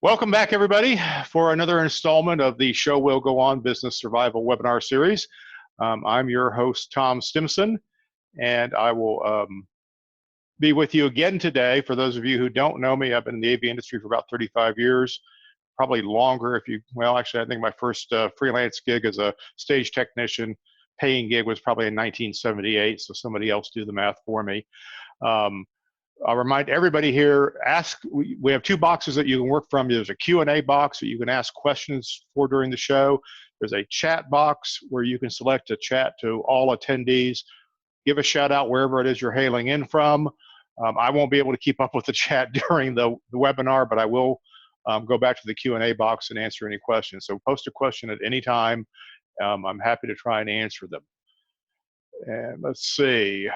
Welcome back, everybody, for another installment of the Show Will Go On Business Survival webinar series. I'm your host, Tom Stimson, and I will be with you again today. For those of you who don't know me, I've been in the AV industry for about 35 years, probably longer if you, well, actually, I think my first freelance gig as a stage technician, paying gig was probably in 1978, so somebody else do the math for me. I'll remind everybody here, we have two boxes that you can work from. There's a Q&A box that you can ask questions for during the show. There's a chat box where you can select a chat to all attendees. Give a shout out wherever it is you're hailing in from. I won't be able to keep up with the chat during the webinar, but I will go back to the Q&A box and answer any questions. So post a question at any time. I'm happy to try and answer them. And let's see.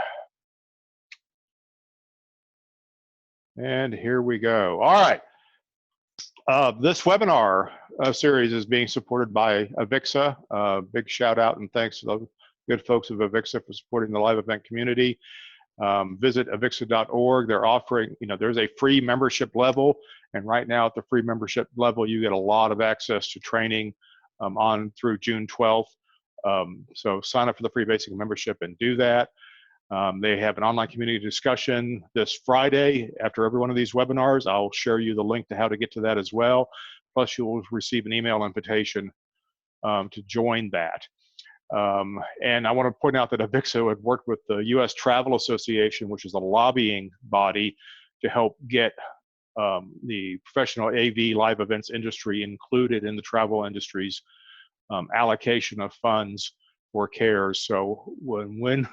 And here we go. All right. This webinar series is being supported by Avixa. Big shout out and thanks to the good folks of Avixa for supporting the live event community. Visit avixa.org. They're offering, there's a free membership level. And right now at the free membership level, you get a lot of access to training on through June 12th. So sign up for the free basic membership and do that. They have an online community discussion this Friday. After every one of these webinars, I'll share you the link to how to get to that as well. Plus, you will receive an email invitation to join that. And I want to point out that Avixa had worked with the U.S. Travel Association, which is a lobbying body, to help get the professional AV live events industry included in the travel industry's allocation of funds for CARES. So when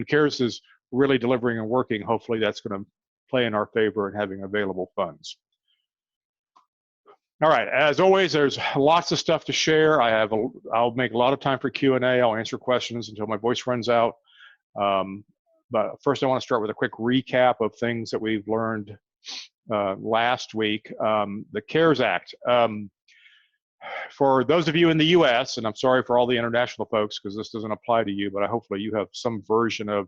CARES is really delivering and working, hopefully that's going to play in our favor in having available funds. All right, as always, there's lots of stuff to share. I'll make a lot of time for Q&A. I'll answer questions until my voice runs out. But first I want to start with a quick recap of things that we've learned last week. The CARES Act. For those of you in the US, and I'm sorry for all the international folks because this doesn't apply to you, but hopefully you have some version of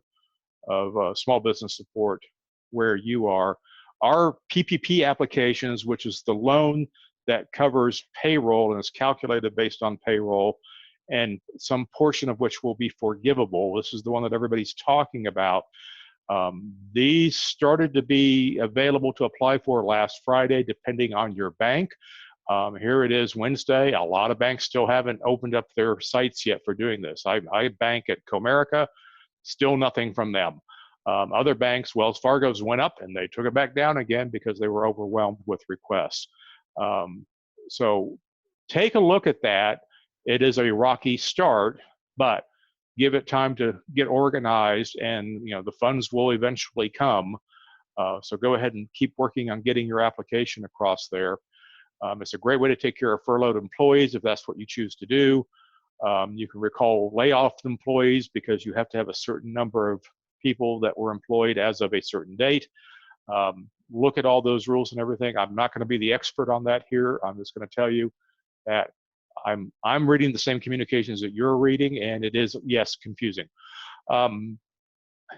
small business support where you are. Our PPP applications, which is the loan that covers payroll and is calculated based on payroll, and some portion of which will be forgivable. This is the one that everybody's talking about. These started to be available to apply for last Friday, depending on your bank. Here it is Wednesday. A lot of banks still haven't opened up their sites yet for doing this. I bank at Comerica, still nothing from them. Other banks, Wells Fargo's went up and they took it back down again because they were overwhelmed with requests. So take a look at that. It is a rocky start, but give it time to get organized and the funds will eventually come. So go ahead and keep working on getting your application across there. It's a great way to take care of furloughed employees if that's what you choose to do. You can recall layoff employees because you have to have a certain number of people that were employed as of a certain date. Look at all those rules and everything. I'm not going to be the expert on that here. I'm just going to tell you that I'm reading the same communications that you're reading, and it is, yes, confusing.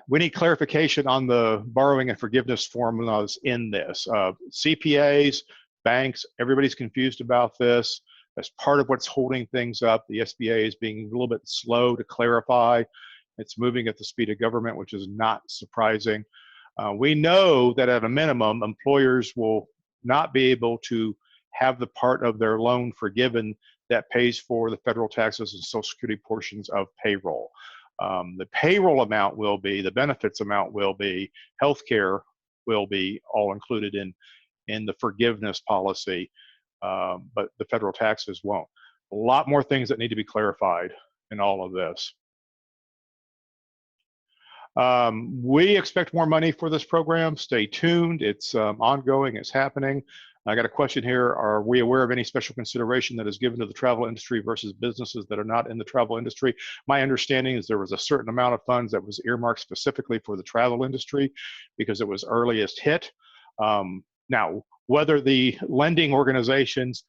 We need clarification on the borrowing and forgiveness formulas in this. CPAs, banks, everybody's confused about this. That's part of what's holding things up. The SBA is being a little bit slow to clarify. It's moving at the speed of government, which is not surprising. We know that at a minimum, employers will not be able to have the part of their loan forgiven that pays for the federal taxes and Social Security portions of payroll. The payroll amount will be, the benefits amount will be, healthcare will be all included in the forgiveness policy, but the federal taxes won't. A lot more things that need to be clarified in all of this. We expect more money for this program. Stay tuned. It's ongoing. It's happening. I got a question here. Are we aware of any special consideration that is given to the travel industry versus businesses that are not in the travel industry? My understanding is there was a certain amount of funds that was earmarked specifically for the travel industry because it was earliest hit. Now, whether the lending organizations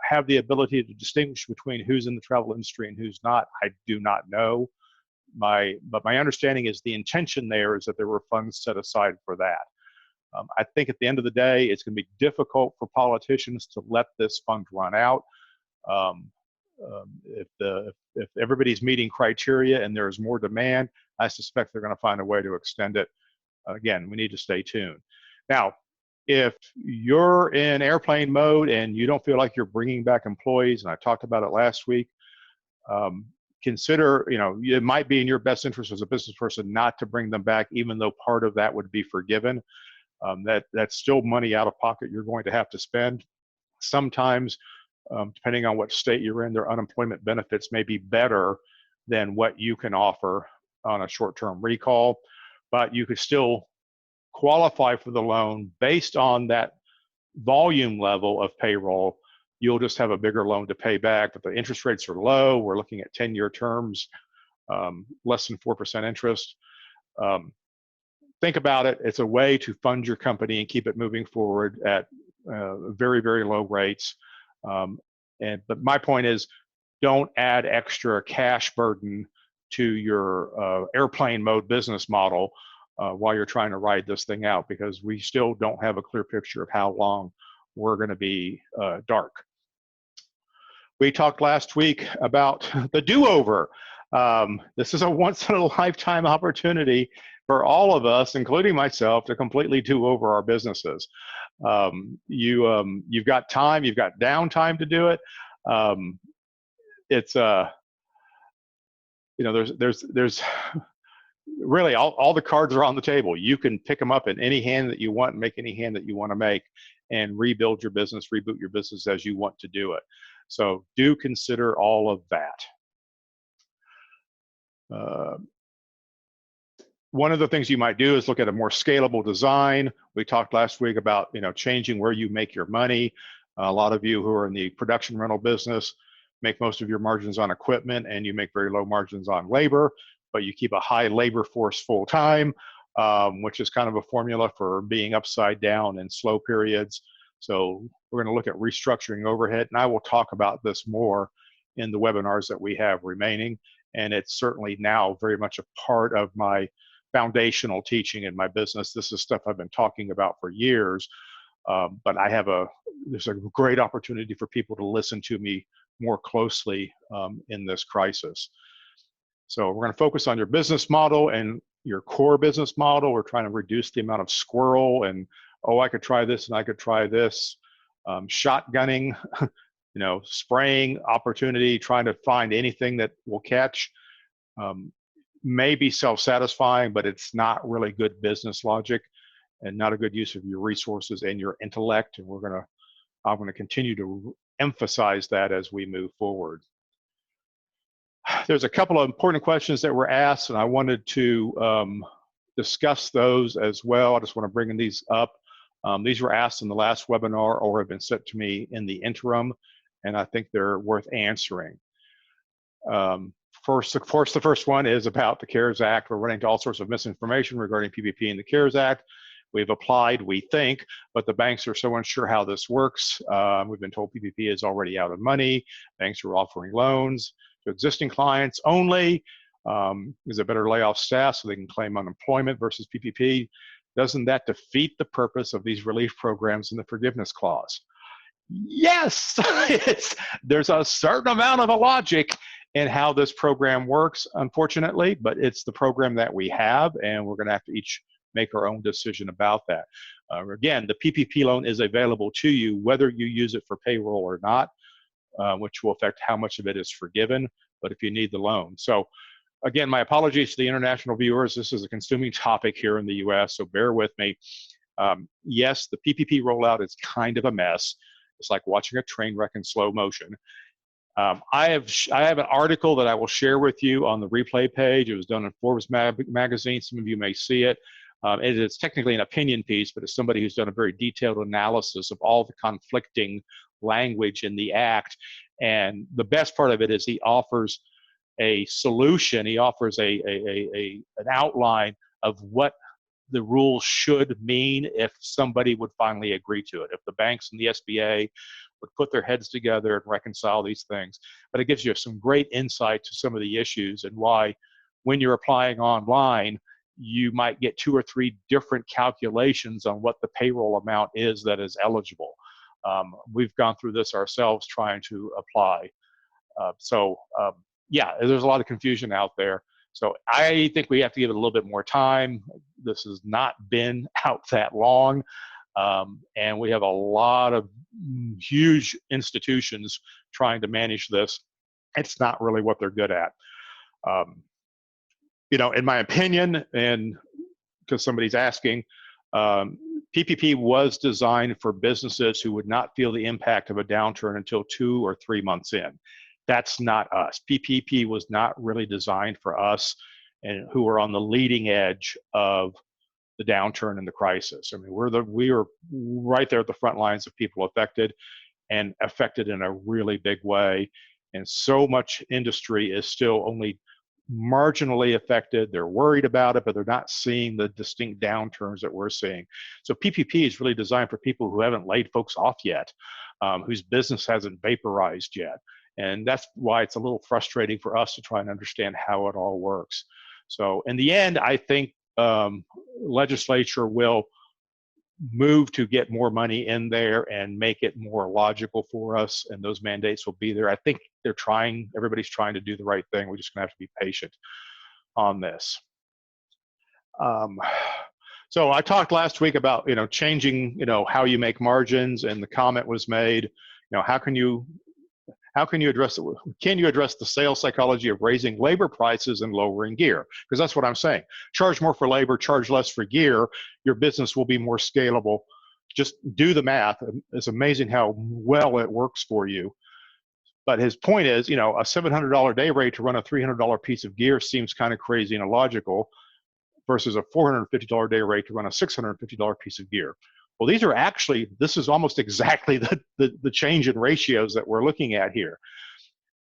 have the ability to distinguish between who's in the travel industry and who's not, I do not know. But my understanding is the intention there is that there were funds set aside for that. I think at the end of the day, it's going to be difficult for politicians to let this fund run out. Um, if everybody's meeting criteria and there's more demand, I suspect they're going to find a way to extend it. Again, we need to stay tuned. Now, if you're in airplane mode and you don't feel like you're bringing back employees, and I talked about it last week, consider, it might be in your best interest as a business person not to bring them back, even though part of that would be forgiven. That's still money out of pocket you're going to have to spend. Sometimes, depending on what state you're in, their unemployment benefits may be better than what you can offer on a short-term recall, but you could still qualify for the loan based on that volume level of payroll. You'll just have a bigger loan to pay back, but the interest rates are low. We're looking at 10-year terms, less than 4% interest. Think about it. It's a way to fund your company and keep it moving forward at very, very low rates. But my point is, don't add extra cash burden to your airplane mode business model while you're trying to ride this thing out, because we still don't have a clear picture of how long we're going to be dark. We talked last week about the do-over. This is a once-in-a-lifetime opportunity for all of us, including myself, to completely do over our businesses. You've got time, you've got downtime to do it. It's there's really all the cards are on the table. You can pick them up in any hand that you want and make any hand that you want to make, and rebuild your business, reboot your business as you want to do it. So do consider all of that. One of the things you might do is look at a more scalable design. We talked last week about changing where you make your money. A lot of you who are in the production rental business make most of your margins on equipment, and you make very low margins on labor, but you keep a high labor force full time, which is kind of a formula for being upside down in slow periods. So we're going to look at restructuring overhead, and I will talk about this more in the webinars that we have remaining. And it's certainly now very much a part of my foundational teaching in my business. This is stuff I've been talking about for years, but there's a great opportunity for people to listen to me more closely in this crisis. So we're going to focus on your business model and your core business model. We're trying to reduce the amount of squirrel and, oh, I could try this and I could try this. Shotgunning, spraying opportunity, trying to find anything that will catch. May be self-satisfying, but it's not really good business logic and not a good use of your resources and your intellect. And I'm going to continue to emphasize that as we move forward. There's a couple of important questions that were asked, and I wanted to discuss those as well. I just want to bring these up. These were asked in the last webinar or have been sent to me in the interim, and I think they're worth answering. First, of course, the first one is about the CARES Act. We're running into all sorts of misinformation regarding PPP and the CARES Act. We've applied, we think, but the banks are so unsure how this works. We've been told PPP is already out of money. Banks are offering loans to existing clients only. Is it better to lay off staff so they can claim unemployment versus PPP? Doesn't that defeat the purpose of these relief programs in the forgiveness clause? Yes, there's a certain amount of a logic in how this program works, unfortunately, but it's the program that we have, and we're going to have to each make our own decision about that. Again, the PPP loan is available to you whether you use it for payroll or not, which will affect how much of it is forgiven, but if you need the loan. So again, my apologies to the international viewers. This is a consuming topic here in the US, so bear with me. Yes, the PPP rollout is kind of a mess. It's like watching a train wreck in slow motion. I have an article that I will share with you on the replay page. It was done in Forbes magazine. Some of you may see it. It is technically an opinion piece, but it's somebody who's done a very detailed analysis of all the conflicting language in the act. And the best part of it is he offers a solution. He offers an outline of what the rules should mean if somebody would finally agree to it, if the banks and the SBA would put their heads together and reconcile these things. But it gives you some great insight to some of the issues and why, when you're applying online, you might get 2 or 3 different calculations on what the payroll amount is that is eligible. We've gone through this ourselves trying to apply. Yeah, there's a lot of confusion out there. So I think we have to give it a little bit more time. This has not been out that long. And we have a lot of huge institutions trying to manage this. It's not really what they're good at. In my opinion, and because somebody's asking, PPP was designed for businesses who would not feel the impact of a downturn until 2 or 3 months in. That's not us. PPP was not really designed for us and who are on the leading edge of the downturn and the crisis. I mean, we are right there at the front lines of people affected, and affected in a really big way. And so much industry is still only marginally affected. They're worried about it, but they're not seeing the distinct downturns that we're seeing. So PPP is really designed for people who haven't laid folks off yet, whose business hasn't vaporized yet. And that's why it's a little frustrating for us to try and understand how it all works. So in the end, I think legislature will move to get more money in there and make it more logical for us, and those mandates will be there. I think everybody's trying to do the right thing. We're just gonna have to be patient on this. So I talked last week about, changing, how you make margins, and the comment was made, how can you address it? Can you address the sales psychology of raising labor prices and lowering gear? Because that's what I'm saying. Charge more for labor, charge less for gear. Your business will be more scalable. Just do the math. It's amazing how well it works for you. But his point is, a $700 day rate to run a $300 piece of gear seems kind of crazy and illogical, versus a $450 day rate to run a $650 piece of gear. Well, this is almost exactly the change in ratios that we're looking at here.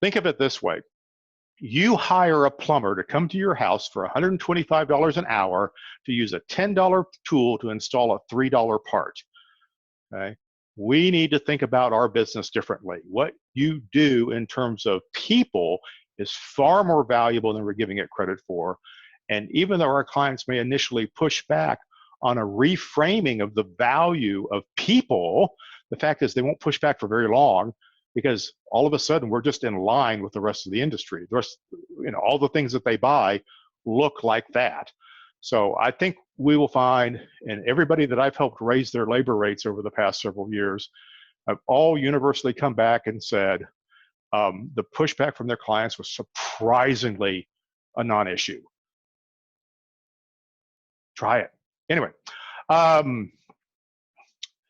Think of it this way. You hire a plumber to come to your house for $125 an hour to use a $10 tool to install a $3 part. Okay? We need to think about our business differently. What you do in terms of people is far more valuable than we're giving it credit for. And even though our clients may initially push back on a reframing of the value of people, the fact is they won't push back for very long, because all of a sudden we're just in line with the rest of the industry. The rest, all the things that they buy look like that. So I think we will find, and everybody that I've helped raise their labor rates over the past several years have all universally come back and said the pushback from their clients was surprisingly a non-issue. Try it. Anyway,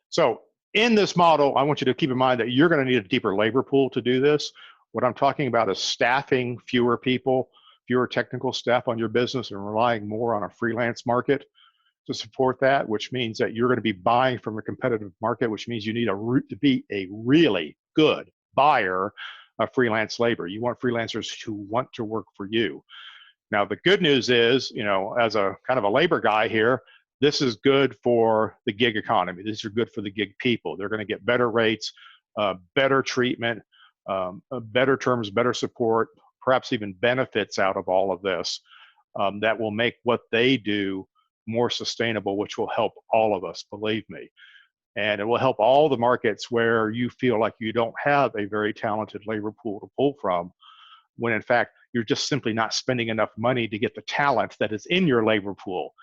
so in this model, I want you to keep in mind that you're going to need a deeper labor pool to do this. What I'm talking about is staffing fewer people, fewer technical staff on your business, and relying more on a freelance market to support that, which means that you're going to be buying from a competitive market, which means you need to be a really good buyer of freelance labor. You want freelancers who want to work for you. Now, the good news is, as a kind of a labor guy here, this is good for the gig economy. These are good for the gig people. They're going to get better rates, better treatment, better terms, better support, perhaps even benefits out of all of this that will make what they do more sustainable, which will help all of us, believe me. And it will help all the markets where you feel like you don't have a very talented labor pool to pull from, when in fact, you're just simply not spending enough money to get the talent that is in your labor pool.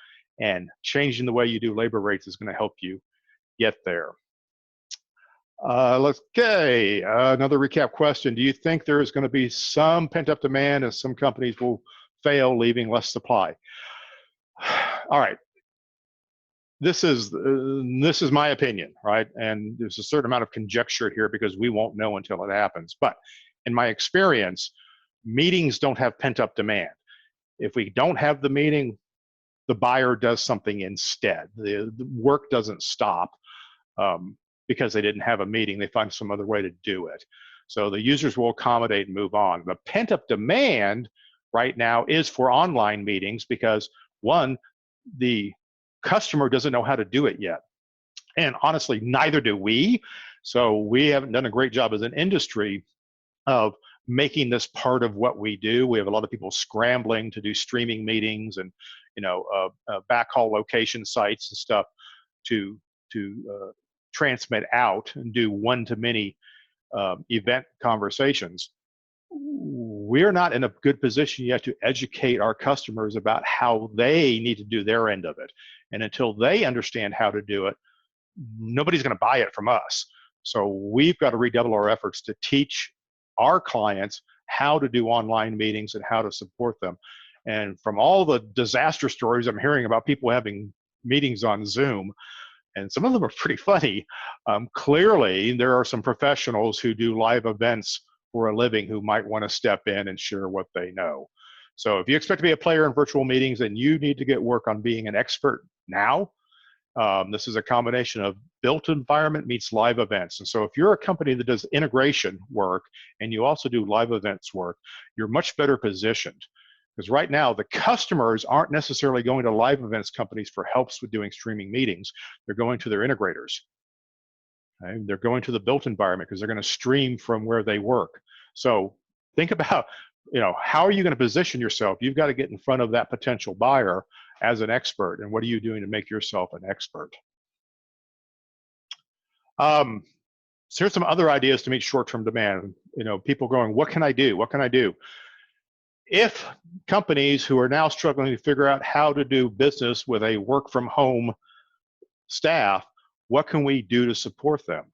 And changing the way you do labor rates is going to help you get there. Okay, another recap question. Do you think there is going to be some pent-up demand and some companies will fail, leaving less supply? All right. This is my opinion, right? And there's a certain amount of conjecture here because we won't know until it happens. But in my experience, meetings don't have pent-up demand. If we don't have the meeting, the buyer does something instead. The work doesn't stop because they didn't have a meeting. They find some other way to do it. So the users will accommodate and move on. The pent-up demand right now is for online meetings because, one, the customer doesn't know how to do it yet. And honestly, neither do we. So we haven't done a great job as an industry of making this part of what we do. We have a lot of people scrambling to do streaming meetings and backhaul location sites and stuff to transmit out and do one-to-many event conversations. We're not in a good position yet to educate our customers about how they need to do their end of it. And until they understand how to do it, nobody's going to buy it from us. So we've got to redouble our efforts to teach our clients how to do online meetings and how to support them. And from all the disaster stories I'm hearing about people having meetings on Zoom, and some of them are pretty funny, clearly there are some professionals who do live events for a living who might want to step in and share what they know. So if you expect to be a player in virtual meetings, then you need to get work on being an expert now. This is a combination of built environment meets live events. And so if you're a company that does integration work and you also do live events work, you're much better positioned. Because right now, the customers aren't necessarily going to live events companies for helps with doing streaming meetings. They're going to their integrators. Okay? They're going to the built environment because they're going to stream from where they work. So think about, how are you going to position yourself? You've got to get in front of that potential buyer as an expert, and what are you doing to make yourself an expert? So here's some other ideas to meet short-term demand. People going, what can I do? What can I do? If companies who are now struggling to figure out how to do business with a work from home staff, what can we do to support them,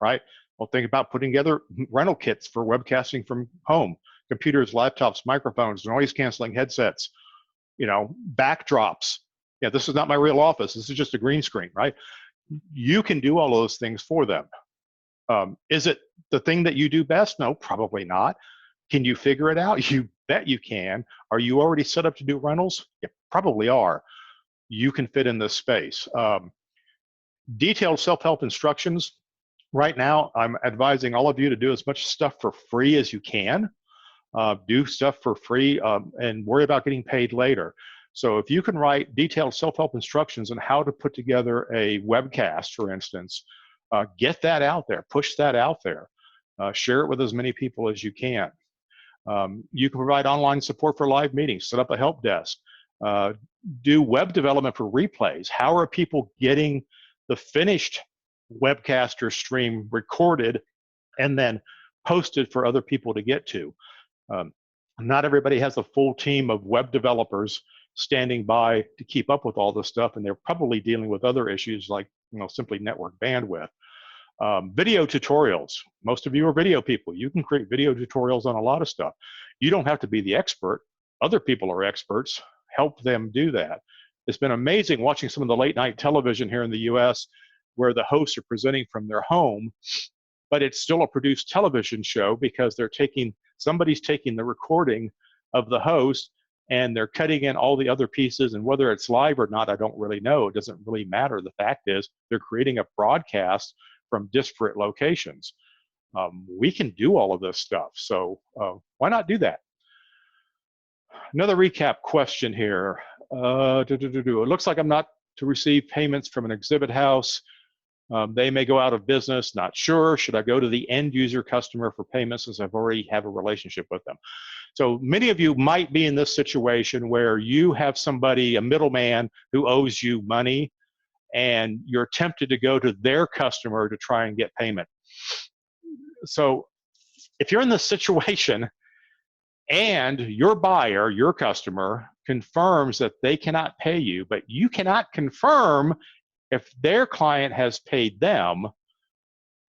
right? Well, think about putting together rental kits for webcasting from home, computers, laptops, microphones, noise canceling headsets, backdrops. Yeah, this is not my real office. This is just a green screen, right? You can do all those things for them. Is it the thing that you do best? No, probably not. Can you figure it out? You bet you can. Are you already set up to do rentals? You probably are. You can fit in this space. Detailed self-help instructions. Right now, I'm advising all of you to do as much stuff for free as you can. Do stuff for free and worry about getting paid later. So if you can write detailed self-help instructions on how to put together a webcast, for instance, get that out there, push that out there, share it with as many people as you can. You can provide online support for live meetings, set up a help desk, do web development for replays. How are people getting the finished webcast or stream recorded and then posted for other people to get to? Not everybody has a full team of web developers standing by to keep up with all this stuff, and they're probably dealing with other issues like simply network bandwidth. Video tutorials. Most of you are video people. You can create video tutorials on a lot of stuff. You don't have to be the expert. Other people are experts. Help them do that. It's been amazing watching some of the late night television here in the US where the hosts are presenting from their home, but it's still a produced television show because somebody's taking the recording of the host and they're cutting in all the other pieces, and whether it's live or not, I don't really know. It doesn't really matter. The fact is they're creating a broadcast from disparate locations. We can do all of this stuff, so why not do that? Another recap question here. It looks like I'm not to receive payments from an exhibit house. They may go out of business, not sure. Should I go to the end user customer for payments since I've already have a relationship with them? So many of you might be in this situation where you have somebody, a middleman, who owes you money, and you're tempted to go to their customer to try and get payment. So if you're in this situation and your buyer, your customer, confirms that they cannot pay you, but you cannot confirm if their client has paid them,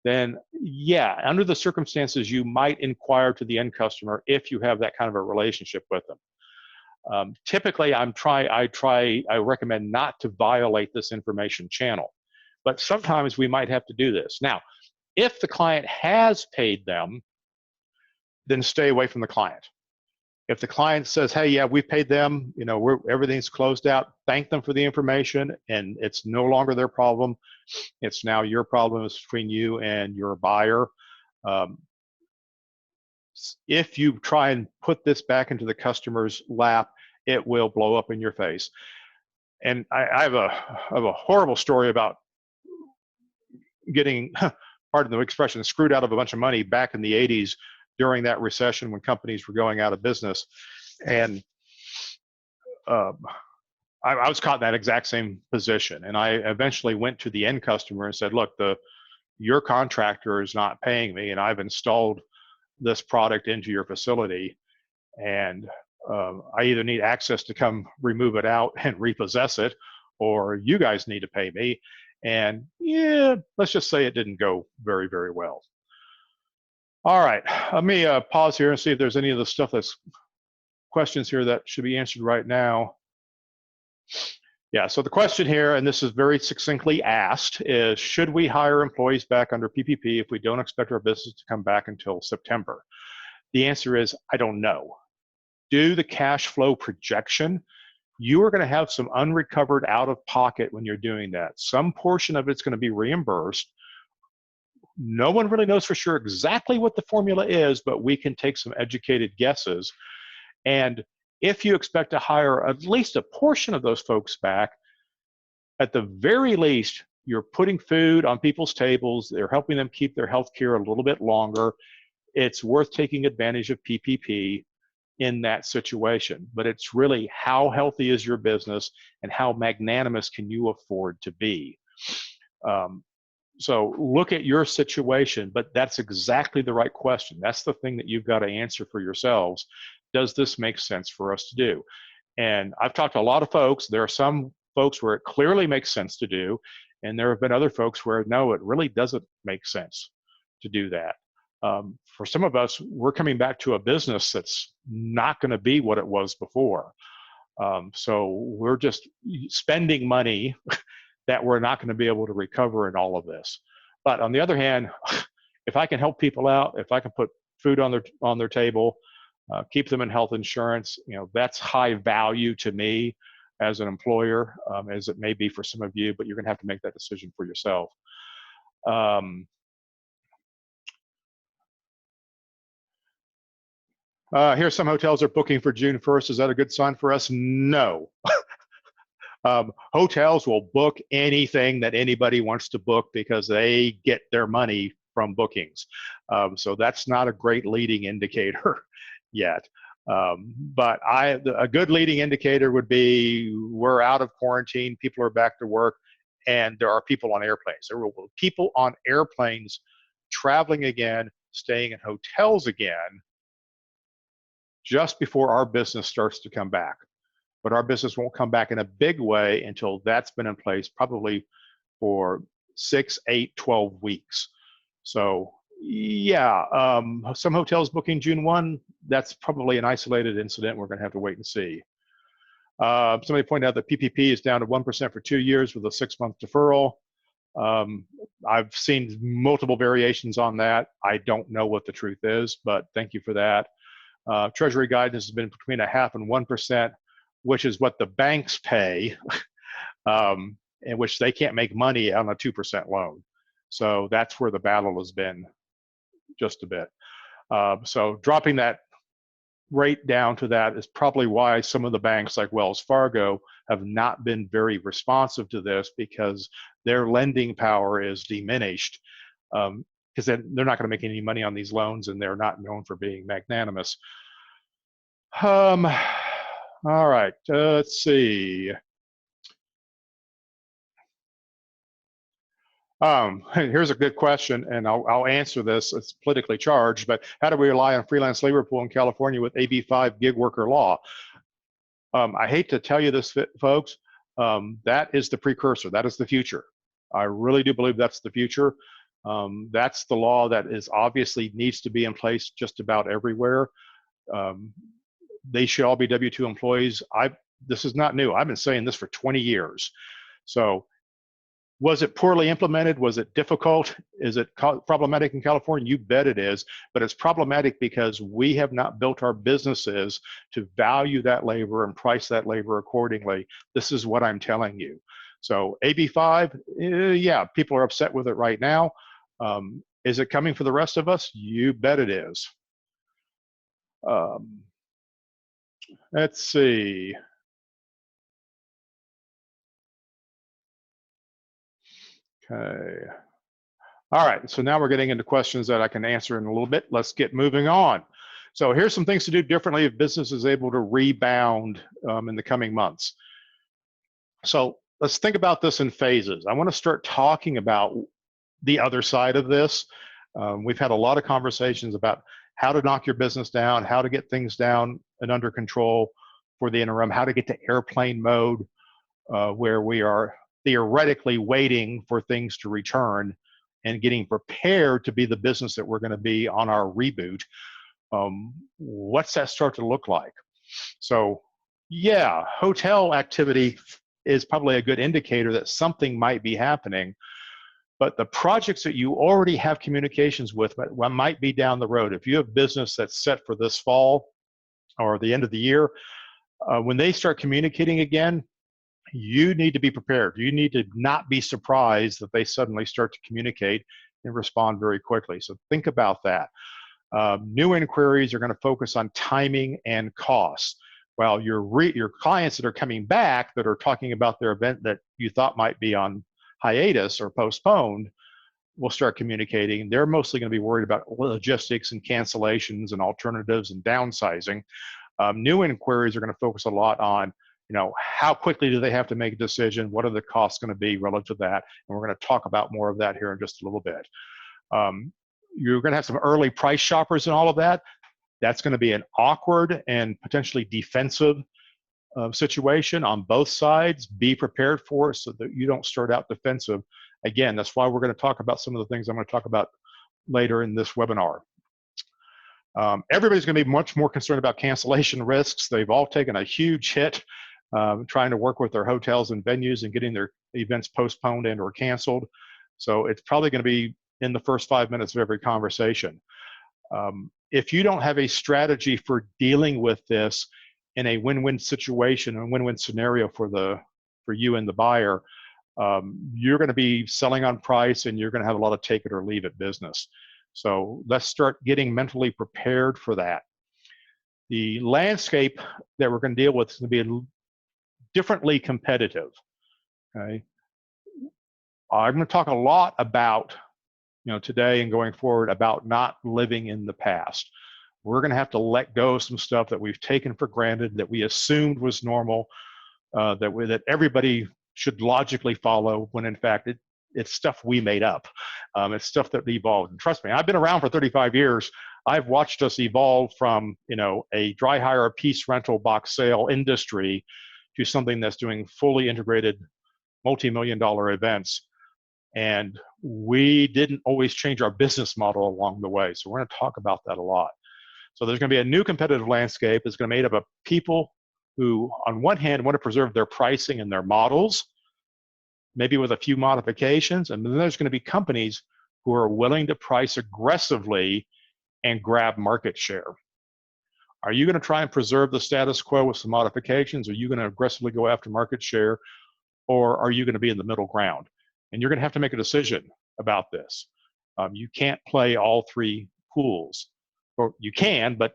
then yeah, under the circumstances, you might inquire to the end customer if you have that kind of a relationship with them. Typically, I recommend not to violate this information channel, but sometimes we might have to do this. Now, if the client has paid them, then stay away from the client. If the client says, hey, yeah, we paid them, everything's closed out, thank them for the information, and it's no longer their problem. It's now your problem. It's between you and your buyer. If you try and put this back into the customer's lap, it will blow up in your face. And I have a horrible story about getting, pardon the expression, screwed out of a bunch of money back in the 80s during that recession when companies were going out of business. And I was caught in that exact same position, and I eventually went to the end customer and said, look, your contractor is not paying me, and I've installed this product into your facility, and I either need access to come remove it out and repossess it, or you guys need to pay me. And yeah, let's just say it didn't go very, very well. All right, let me pause here and see if there's any of the stuff that's questions here that should be answered right now. Yeah, so the question here, and this is very succinctly asked, is should we hire employees back under PPP if we don't expect our business to come back until September? The answer is, I don't know. Do the cash flow projection. You are going to have some unrecovered out of pocket when you're doing that. Some portion of it's going to be reimbursed. No one really knows for sure exactly what the formula is, but we can take some educated guesses. And if you expect to hire at least a portion of those folks back, at the very least, you're putting food on people's tables. They're helping them keep their health care a little bit longer. It's worth taking advantage of PPP in that situation. But it's really how healthy is your business and how magnanimous can you afford to be? So look at your situation, but that's exactly the right question. That's the thing that you've got to answer for yourselves. Does this make sense for us to do? And I've talked to a lot of folks. There are some folks where it clearly makes sense to do, and there have been other folks where no, it really doesn't make sense to do that. For some of us, we're coming back to a business that's not going to be what it was before. So we're just spending money that we're not going to be able to recover in all of this. But on the other hand, if I can help people out, if I can put food on their table, keep them in health insurance, that's high value to me as an employer, as it may be for some of you, but you're going to have to make that decision for yourself. Here, some hotels are booking for June 1st. Is that a good sign for us? No. Hotels will book anything that anybody wants to book because they get their money from bookings. So that's not a great leading indicator yet. But a good leading indicator would be we're out of quarantine, people are back to work, and there are people on airplanes. There will be people on airplanes traveling again, staying in hotels again, just before our business starts to come back. But our business won't come back in a big way until that's been in place, probably for 6, 8, 12 weeks. So yeah, some hotels booking June 1, that's probably an isolated incident. We're gonna have to wait and see. Somebody pointed out that PPP is down to 1% for 2 years with a 6-month deferral. I've seen multiple variations on that. I don't know what the truth is, but thank you for that. Treasury guidance has been between 0.5% and 1%, which is what the banks pay, in which they can't make money on a 2% loan. So that's where the battle has been just a bit. So dropping that rate down to that is probably why some of the banks like Wells Fargo have not been very responsive to this, because their lending power is diminished, because they're not going to make any money on these loans, and they're not known for being magnanimous. All right, let's see. Here's a good question, and I'll answer this. It's politically charged, but how do we rely on freelance labor pool in California with AB5 gig worker law? I hate to tell you this, folks. That is the precursor. That is the future. I really do believe that's the future. That's the law that is obviously needs to be in place just about everywhere. They should all be W-2 employees. This is not new. I've been saying this for 20 years. So was it poorly implemented? Was it difficult? Is it problematic in California? You bet it is, but it's problematic because we have not built our businesses to value that labor and price that labor accordingly. This is what I'm telling you. So AB5, yeah, people are upset with it right now. Is it coming for the rest of us? You bet it is. Let's see. Okay. All right, so now we're getting into questions that I can answer in a little bit. Let's get moving on. So here's some things to do differently if business is able to rebound in the coming months. So let's think about this in phases. I want to start talking about the other side of this. We've had a lot of conversations about how to knock your business down, how to get things down and under control for the interim, how to get to airplane mode, where we are theoretically waiting for things to return and getting prepared to be the business that we're going to be on our reboot. What's that start to look like? So yeah, hotel activity is probably a good indicator that something might be happening, but the projects that you already have communications with might be down the road. If you have business that's set for this fall or the end of the year, when they start communicating again, you need to be prepared. You need to not be surprised that they suddenly start to communicate and respond very quickly. So think about that. New inquiries are going to focus on timing and costs. While your clients that are coming back that are talking about their event that you thought might be on hiatus or postponed will start communicating. They're mostly going to be worried about logistics and cancellations and alternatives and downsizing. New inquiries are going to focus a lot on, how quickly do they have to make a decision? What are the costs going to be relative to that? And we're going to talk about more of that here in just a little bit. You're going to have some early price shoppers and all of that. That's going to be an awkward and potentially defensive situation on both sides. Be prepared for it so that you don't start out defensive. Again, that's why we're going to talk about some of the things I'm going to talk about later in this webinar. Everybody's going to be much more concerned about cancellation risks. They've all taken a huge hit trying to work with their hotels and venues and getting their events postponed and or canceled. So it's probably going to be in the first 5 minutes of every conversation. If you don't have a strategy for dealing with this in a win-win situation, a win-win scenario for you and the buyer, you're going to be selling on price and you're going to have a lot of take it or leave it business. So let's start getting mentally prepared for that. The landscape that we're going to deal with is going to be differently competitive. Okay, I'm going to talk a lot about, today and going forward about not living in the past. We're going to have to let go of some stuff that we've taken for granted, that we assumed was normal, that everybody should logically follow, when in fact it's stuff we made up. It's stuff that evolved. And trust me, I've been around for 35 years. I've watched us evolve from, a dry hire piece rental box sale industry to something that's doing fully integrated multi-million-dollar events. And we didn't always change our business model along the way. So we're going to talk about that a lot. So there's going to be a new competitive landscape. It's going to be made up of people who, on one hand, want to preserve their pricing and their models, maybe with a few modifications. And then there's going to be companies who are willing to price aggressively and grab market share. Are you going to try and preserve the status quo with some modifications? Are you going to aggressively go after market share? Or are you going to be in the middle ground? And you're going to have to make a decision about this. You can't play all three pools. Or you can, but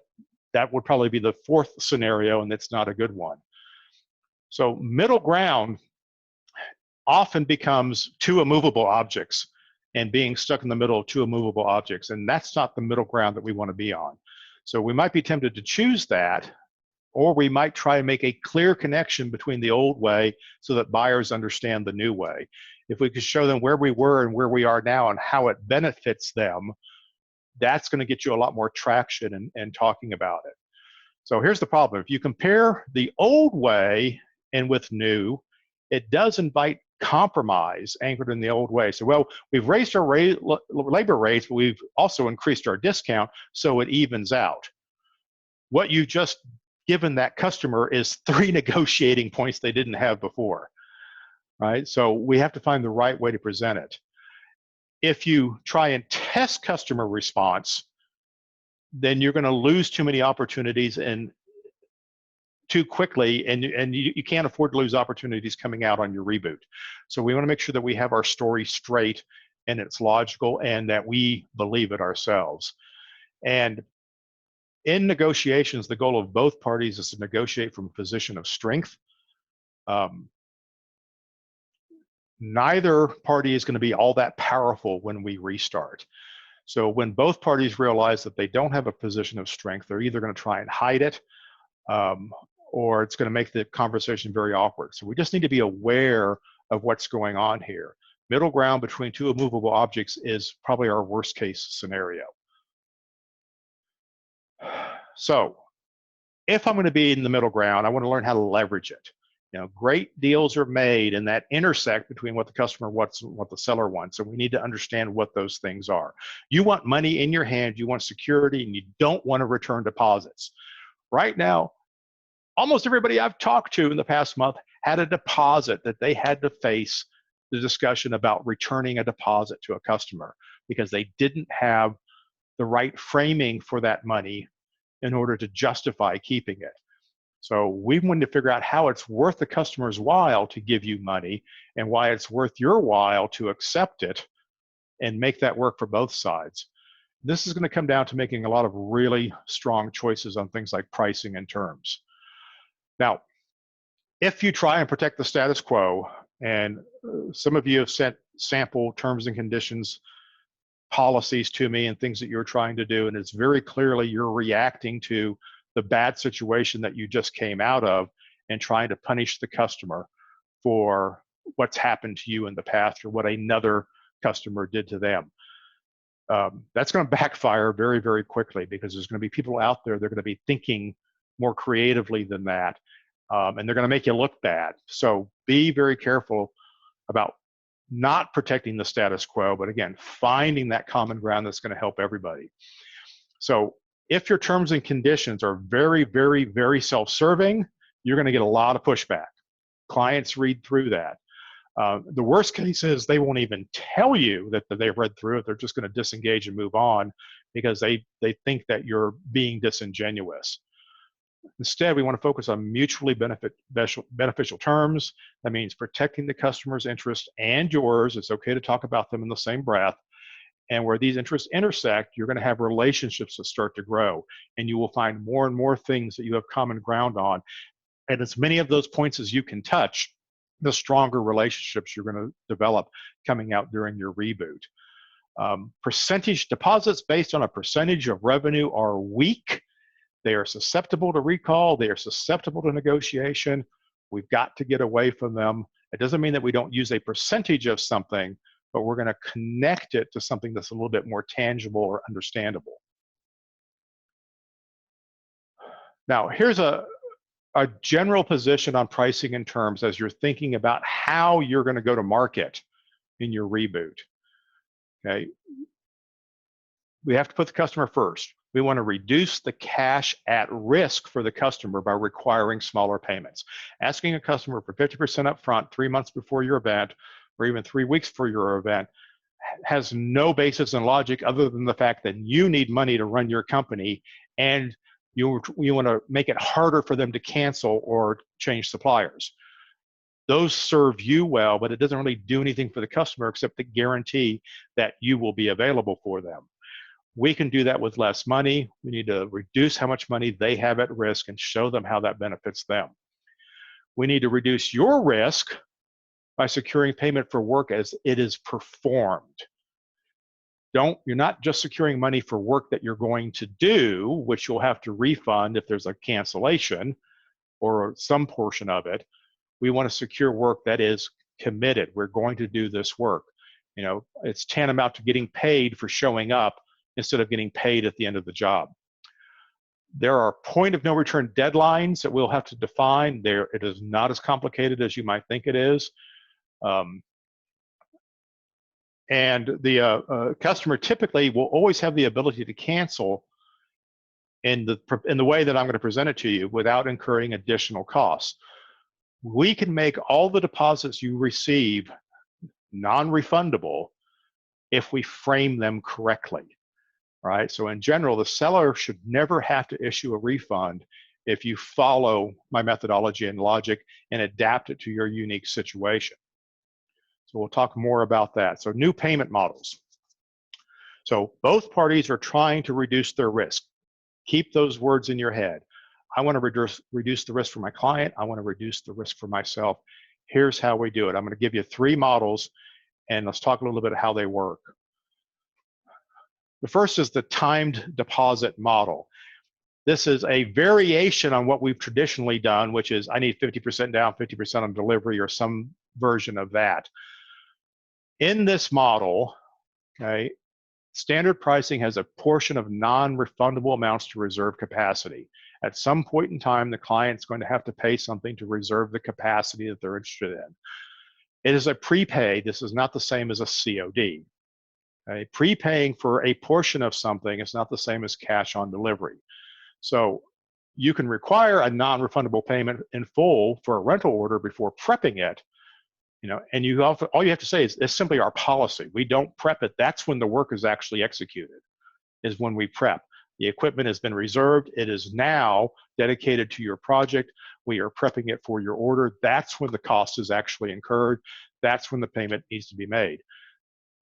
that would probably be the fourth scenario, and it's not a good one. So middle ground often becomes two immovable objects and being stuck in the middle of two immovable objects. And that's not the middle ground that we want to be on. So we might be tempted to choose that, or we might try and make a clear connection between the old way so that buyers understand the new way. If we could show them where we were and where we are now and how it benefits them, that's going to get you a lot more traction and talking about it. So here's the problem. If you compare the old way and with new, it does invite compromise anchored in the old way. So, well, we've raised our labor rates, but we've also increased our discount, so it evens out. What you just given that customer is 3 negotiating points they didn't have before, right? So we have to find the right way to present it. If you try and test customer response, then you're going to lose too many opportunities and too quickly, and you can't afford to lose opportunities coming out on your reboot. So we want to make sure that we have our story straight and it's logical and that we believe it ourselves. And in negotiations, the goal of both parties is to negotiate from a position of strength. Neither party is going to be all that powerful when we restart. So when both parties realize that they don't have a position of strength, they're either going to try and hide it, or it's going to make the conversation very awkward. So we just need to be aware of what's going on here. Middle ground between two immovable objects is probably our worst case scenario. So if I'm going to be in the middle ground, I want to learn how to leverage it. You know, great deals are made in that intersect between what the customer wants and what the seller wants. So we need to understand what those things are. You want money in your hand, you want security, and you don't want to return deposits. Right now, almost everybody I've talked to in the past month had a deposit that they had to face the discussion about returning a deposit to a customer because they didn't have the right framing for that money in order to justify keeping it. So we wanted to figure out how it's worth the customer's while to give you money and why it's worth your while to accept it and make that work for both sides. This is going to come down to making a lot of really strong choices on things like pricing and terms. Now, if you try and protect the status quo, and some of you have sent sample terms and conditions policies to me and things that you're trying to do, and it's very clearly you're reacting to the bad situation that you just came out of and trying to punish the customer for what's happened to you in the past or what another customer did to them. That's going to backfire very, very quickly because there's going to be people out there that are going to be thinking more creatively than that, and they're going to make you look bad. So be very careful about not protecting the status quo, but again, finding that common ground that's going to help everybody. So if your terms and conditions are very, very, very self-serving, you're going to get a lot of pushback. Clients read through that. The worst case is they won't even tell you that they've read through it. They're just going to disengage and move on because they think that you're being disingenuous. Instead, we want to focus on mutually beneficial terms. That means protecting the customer's interest and yours. It's okay to talk about them in the same breath. And where these interests intersect, you're going to have relationships that start to grow. And you will find more and more things that you have common ground on. And as many of those points as you can touch, the stronger relationships you're going to develop coming out during your reboot. Percentage deposits based on a percentage of revenue are weak. They are susceptible to recall. They are susceptible to negotiation. We've got to get away from them. It doesn't mean that we don't use a percentage of something, but we're going to connect it to something that's a little bit more tangible or understandable. Now, here's a general position on pricing and terms as you're thinking about how you're going to go to market in your reboot. Okay. We have to put the customer first. We want to reduce the cash at risk for the customer by requiring smaller payments. Asking a customer for 50% up front 3 months before your event, or even 3 weeks for your event, has no basis in logic other than the fact that you need money to run your company and you want to make it harder for them to cancel or change suppliers. Those serve you well, but it doesn't really do anything for the customer except to guarantee that you will be available for them. We can do that with less money. We need to reduce how much money they have at risk and show them how that benefits them. We need to reduce your risk by securing payment for work as it is performed. You're not just securing money for work that you're going to do, which you'll have to refund if there's a cancellation or some portion of it. We want to secure work that is committed. We're going to do this work. You know, it's tantamount to getting paid for showing up instead of getting paid at the end of the job. There are point of no return deadlines that we'll have to define. It is not as complicated as you might think it is. And the customer typically will always have the ability to cancel in the way that I'm going to present it to you without incurring additional costs. We can make all the deposits you receive non-refundable if we frame them correctly. Right? So in general, the seller should never have to issue a refund if you follow my methodology and logic and adapt it to your unique situation. So we'll talk more about that. So new payment models. So both parties are trying to reduce their risk. Keep those words in your head. I want to reduce the risk for my client. I want to reduce the risk for myself. Here's how we do it. I'm going to give you 3 models, and let's talk a little bit about how they work. The first is the timed deposit model. This is a variation on what we've traditionally done, which is I need 50% down, 50% on delivery, or some version of that. In this model, okay, standard pricing has a portion of non-refundable amounts to reserve capacity. At some point in time, the client's going to have to pay something to reserve the capacity that they're interested in. It is a prepay. This is not the same as a COD. Okay? Prepaying for a portion of something is not the same as cash on delivery. So you can require a non-refundable payment in full for a rental order before prepping it, and all you have to say is it's simply our policy. We don't prep it. That's when the work is actually executed, is when we prep. The equipment has been reserved. It is now dedicated to your project. We are prepping it for your order. That's when the cost is actually incurred. That's when the payment needs to be made.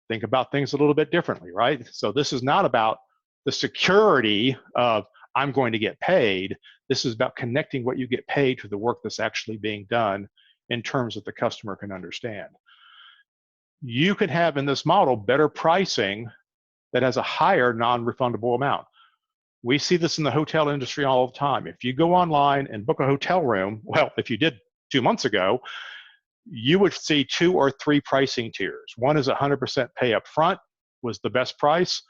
Think about things a little bit differently, right? So this is not about the security of I'm going to get paid. This is about connecting what you get paid to the work that's actually being done in terms that the customer can understand. You can have in this model better pricing that has a higher non-refundable amount. We see this in the hotel industry all the time. If you go online and book a hotel room, well, if you did 2 months ago, you would see 2 or 3 pricing tiers. One is 100% pay up front, was the best price.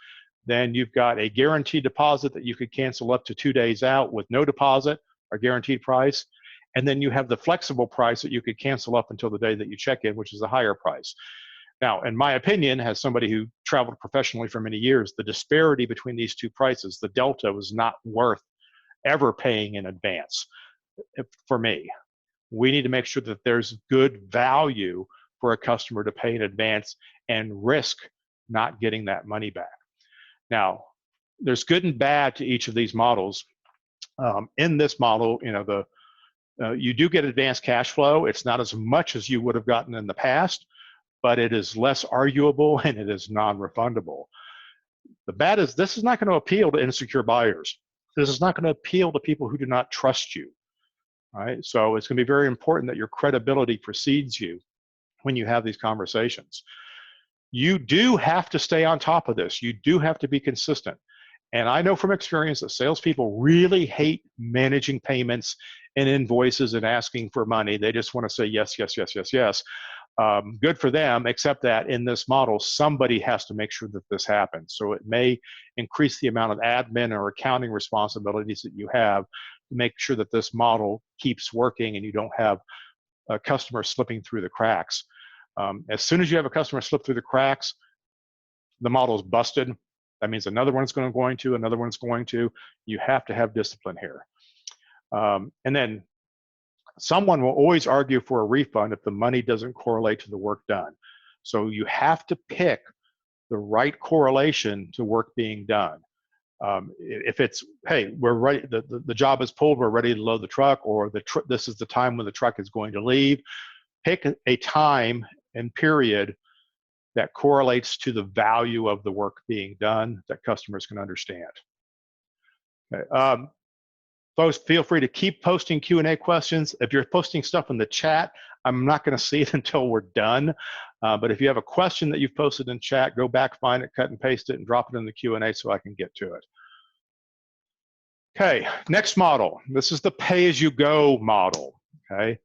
Then you've got a guaranteed deposit that you could cancel up to 2 days out with no deposit or guaranteed price. And then you have the flexible price that you could cancel up until the day that you check in, which is a higher price. Now, in my opinion, as somebody who traveled professionally for many years, the disparity between these 2 prices, the delta, was not worth ever paying in advance for me. We need to make sure that there's good value for a customer to pay in advance and risk not getting that money back. Now, there's good and bad to each of these models. In this model, you do get advanced cash flow. It's not as much as you would have gotten in the past, but it is less arguable and it is non-refundable. The bad is this is not going to appeal to insecure buyers. This is not going to appeal to people who do not trust you. Right? So it's going to be very important that your credibility precedes you when you have these conversations. You do have to stay on top of this. You do have to be consistent. And I know from experience that salespeople really hate managing payments and invoices and asking for money. They just want to say yes, yes, yes, yes, yes. Good for them, except that in this model, somebody has to make sure that this happens. So it may increase the amount of admin or accounting responsibilities that you have to make sure that this model keeps working and you don't have a customer slipping through the cracks. As soon as you have a customer slip through the cracks, the model's busted. That means another one's going to, another one's going to. You have to have discipline here. And then someone will always argue for a refund if the money doesn't correlate to the work done. So you have to pick the right correlation to work being done. If it's, hey, we're ready, the job is pulled, we're ready to load the truck, or this is the time when the truck is going to leave, pick a time and period that correlates to the value of the work being done that customers can understand. Okay. Folks, feel free to keep posting Q&A questions. If you're posting stuff in the chat, I'm not going to see it until we're done. But if you have a question that you've posted in chat, go back, find it, cut and paste it, and drop it in the Q&A so I can get to it. Okay, next model. This is the pay-as-you-go model. Okay.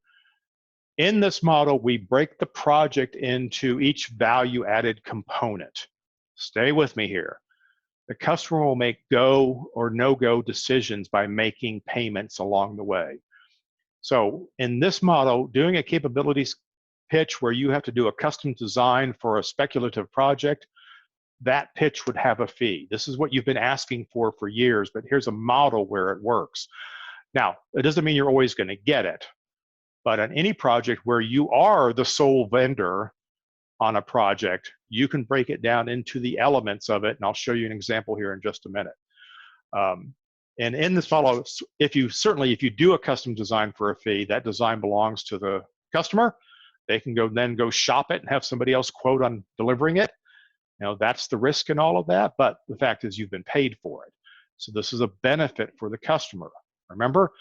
In this model, we break the project into each value-added component. Stay with me here. The customer will make go or no-go decisions by making payments along the way. So in this model, doing a capabilities pitch where you have to do a custom design for a speculative project, that pitch would have a fee. This is what you've been asking for years, but here's a model where it works. Now, it doesn't mean you're always going to get it, but on any project where you are the sole vendor on a project, you can break it down into the elements of it, and I'll show you an example here in just a minute. And in this model, if you do a custom design for a fee, that design belongs to the customer. They can then go shop it and have somebody else quote on delivering it. That's the risk in all of that, but the fact is you've been paid for it. So this is a benefit for the customer. Remember,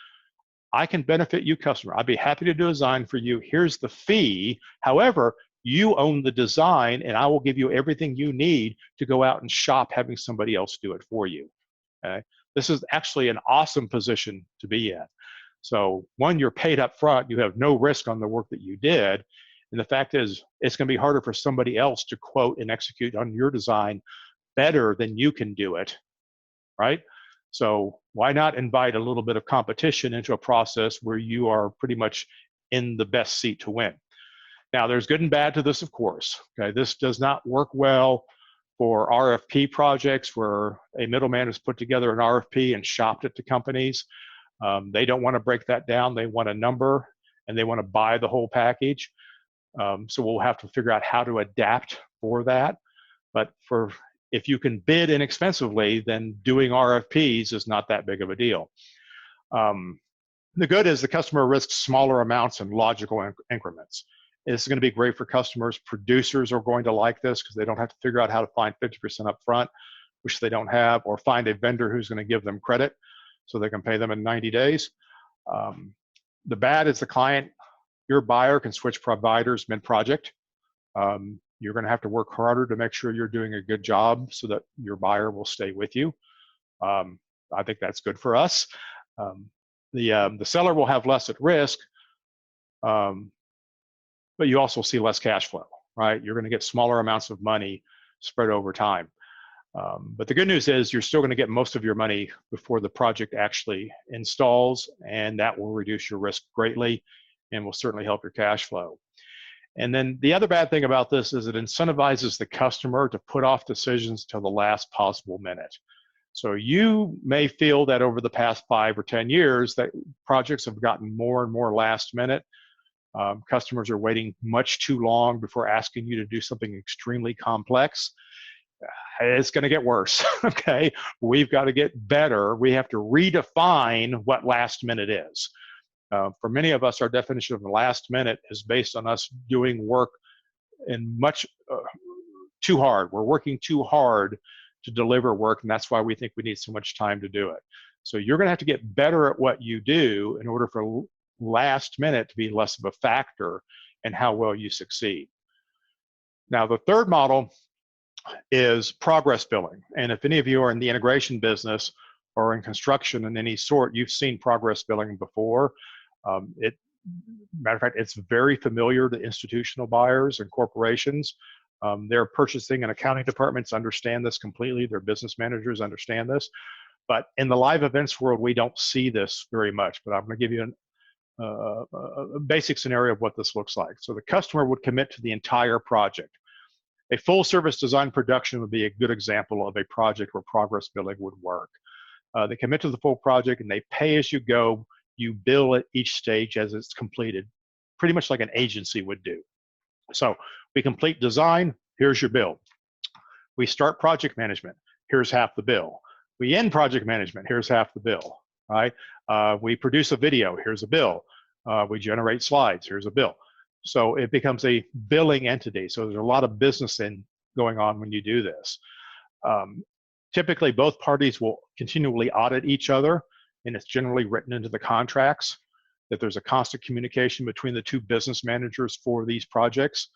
I can benefit you, customer. I'd be happy to do a design for you. Here's the fee. However, you own the design, and I will give you everything you need to go out and shop having somebody else do it for you. Okay? this is actually an awesome position to be in. So one, you're paid up front, you have no risk on the work that you did. And the fact is, it's going to be harder for somebody else to quote and execute on your design better than you can do it, right? So why not invite a little bit of competition into a process where you are pretty much in the best seat to win? Now, there's good and bad to this, of course. Okay, this does not work well for RFP projects where a middleman has put together an RFP and shopped it to companies. They don't want to break that down. They want a number and they want to buy the whole package. So we'll have to figure out how to adapt for that. But if you can bid inexpensively, then doing RFPs is not that big of a deal. The good is the customer risks smaller amounts in logical increments. This is going to be great for customers. Producers are going to like this because they don't have to figure out how to find 50% up front, which they don't have, or find a vendor who's going to give them credit so they can pay them in 90 days. The bad is the client, your buyer can switch providers mid-project. You're going to have to work harder to make sure you're doing a good job so that your buyer will stay with you. I think that's good for us. The seller will have less at risk, but you also see less cash flow, right? You're going to get smaller amounts of money spread over time. But the good news is you're still going to get most of your money before the project actually installs, and that will reduce your risk greatly and will certainly help your cash flow. And then the other bad thing about this is it incentivizes the customer to put off decisions till the last possible minute. So you may feel that over the past 5 or 10 years that projects have gotten more and more last minute. Customers are waiting much too long before asking you to do something extremely complex. It's going to get worse, okay? We've got to get better. We have to redefine what last minute is. For many of us, our definition of the last minute is based on us doing work in much too hard. We're working too hard to deliver work, and that's why we think we need so much time to do it. So you're going to have to get better at what you do in order for last minute to be less of a factor in how well you succeed. Now, the third model is progress billing. And if any of you are in the integration business or in construction in any sort, you've seen progress billing before. Matter of fact, it's very familiar to institutional buyers and corporations. Their purchasing and accounting departments understand this completely. Their business managers understand this. But in the live events world, we don't see this very much. But I'm going to give you a basic scenario of what this looks like. So the customer would commit to the entire project. A full service design production would be a good example of a project where progress billing would work. They commit to the full project and they pay as you go. You bill at each stage as it's completed, pretty much like an agency would do. So we complete design, here's your bill. We start project management, here's half the bill. We end project management, here's half the bill. Right? We produce a video, here's a bill. We generate slides, here's a bill. So it becomes a billing entity. So there's a lot of business going on when you do this. Typically, both parties will continually audit each other, and it's generally written into the contracts that there's a constant communication between the two business managers for these projects.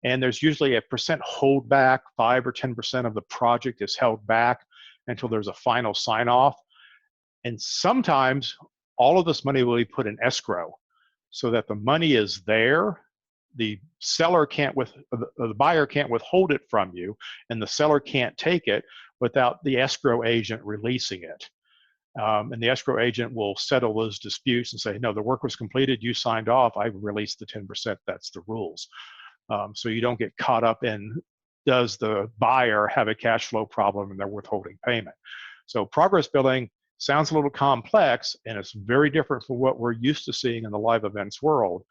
And there's usually a percent holdback, 5 or 10% of the project is held back until there's a final sign off. And sometimes all of this money will be put in escrow so that the money is there. The seller can't the buyer can't withhold it from you, and the seller can't take it without the escrow agent releasing it. And the escrow agent will settle those disputes and say, no, the work was completed, you signed off, I released the 10%, that's the rules. So you don't get caught up in, does the buyer have a cash flow problem and they're withholding payment? So progress billing sounds a little complex, and it's very different from what we're used to seeing in the live events world.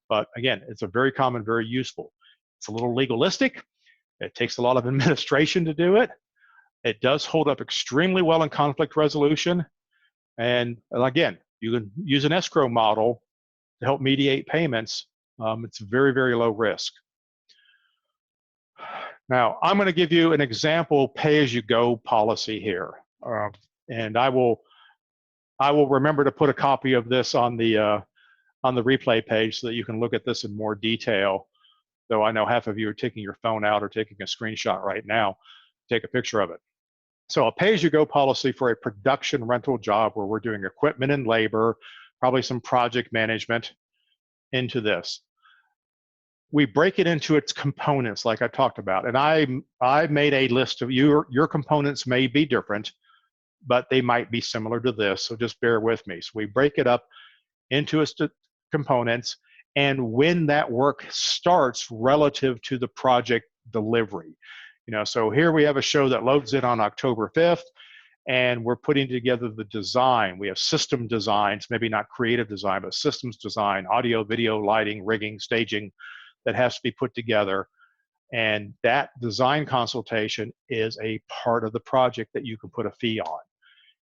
But again, it's a very common, very useful. It's a little legalistic. It takes a lot of administration to do it. It does hold up extremely well in conflict resolution. And again, you can use an escrow model to help mediate payments. It's very, very low risk. Now, I'm going to give you an example pay-as-you-go policy here. And I will remember to put a copy of this on the replay page so that you can look at this in more detail. Though I know half of you are taking your phone out or taking a screenshot right now. Take a picture of it. So a pay-as-you-go policy for a production rental job where we're doing equipment and labor, probably some project management into this. We break it into its components like I talked about. And I made a list of your components may be different, but they might be similar to this. So just bear with me. So we break it up into its components and when that work starts relative to the project delivery. So here we have a show that loads in on October 5th, and we're putting together the design. We have system designs, maybe not creative design, but systems design, audio, video, lighting, rigging, staging that has to be put together. And that design consultation is a part of the project that you can put a fee on.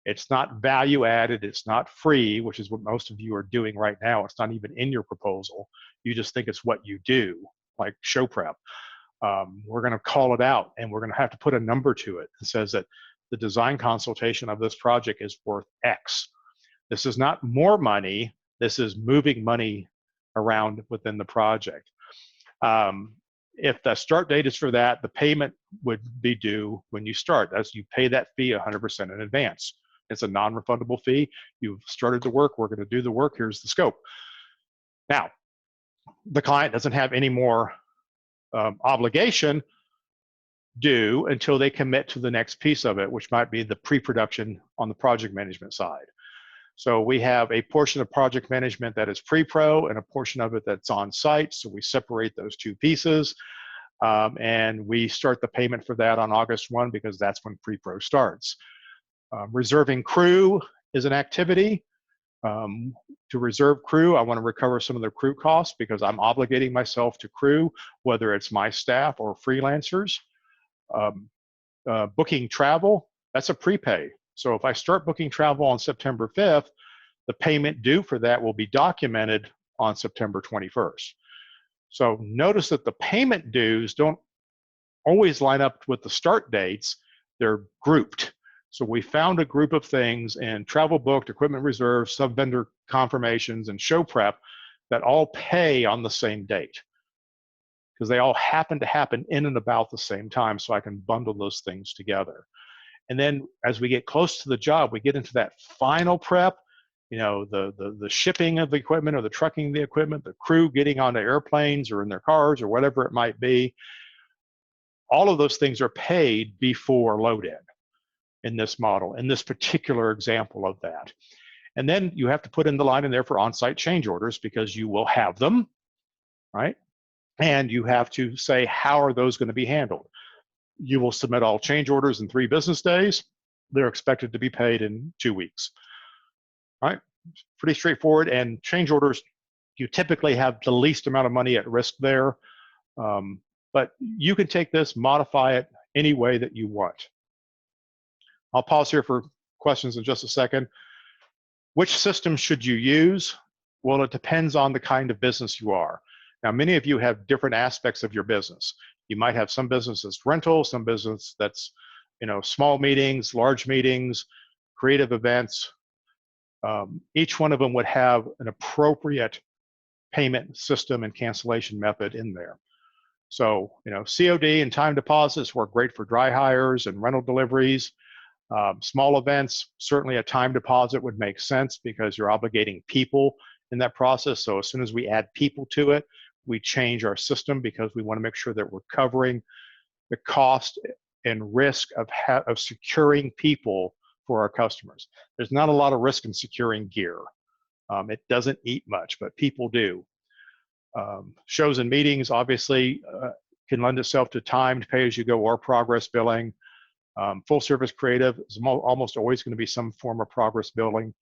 It's not value added, it's not free, which is what most of you are doing right now. It's not even in your proposal. You just think it's what you do, like show prep. We're going to call it out, and we're going to have to put a number to it that says that the design consultation of this project is worth X. This is not more money. This is moving money around within the project. If the start date is for that, the payment would be due when you start. As you pay that fee 100% in advance. It's a non-refundable fee. You've started the work. We're going to do the work. Here's the scope. Now, the client doesn't have any more obligation due until they commit to the next piece of it, which might be the pre-production on the project management side. So we have a portion of project management that is pre-pro and a portion of it that's on site. So we separate those two pieces, and we start the payment for that on August 1 because that's when pre-pro starts. Reserving crew is an activity. To reserve crew, I want to recover some of the crew costs because I'm obligating myself to crew, whether it's my staff or freelancers. Booking travel, that's a prepay. So if I start booking travel on September 5th, the payment due for that will be documented on September 21st. So notice that the payment dues don't always line up with the start dates. They're grouped. So we found a group of things in travel booked, equipment reserve, sub-vendor confirmations, and show prep that all pay on the same date because they all happen to happen in and about the same time, so I can bundle those things together. And then as we get close to the job, we get into that final prep, the shipping of the equipment or the trucking of the equipment, the crew getting onto airplanes or in their cars or whatever it might be. All of those things are paid before load-in in this model, in this particular example of that. And then you have to put in the line in there for on-site change orders because you will have them, right? And you have to say, how are those going to be handled? You will submit all change orders in 3 business days. They're expected to be paid in 2 weeks, right? Pretty straightforward. And change orders, you typically have the least amount of money at risk there. But you can take this, modify it any way that you want. I'll pause here for questions in just a second. Which system should you use? Well, it depends on the kind of business you are. Now, many of you have different aspects of your business. You might have some business that's rental, some business that's, small meetings, large meetings, creative events. Each one of them would have an appropriate payment system and cancellation method in there. So, COD and time deposits work great for dry hires and rental deliveries. Small events, certainly a time deposit would make sense because you're obligating people in that process. So as soon as we add people to it, we change our system because we want to make sure that we're covering the cost and risk of securing people for our customers. There's not a lot of risk in securing gear. It doesn't eat much, but people do. Shows and meetings obviously can lend itself to timed pay-as-you-go or progress billing. Full service creative is almost always going to be some form of progress billing.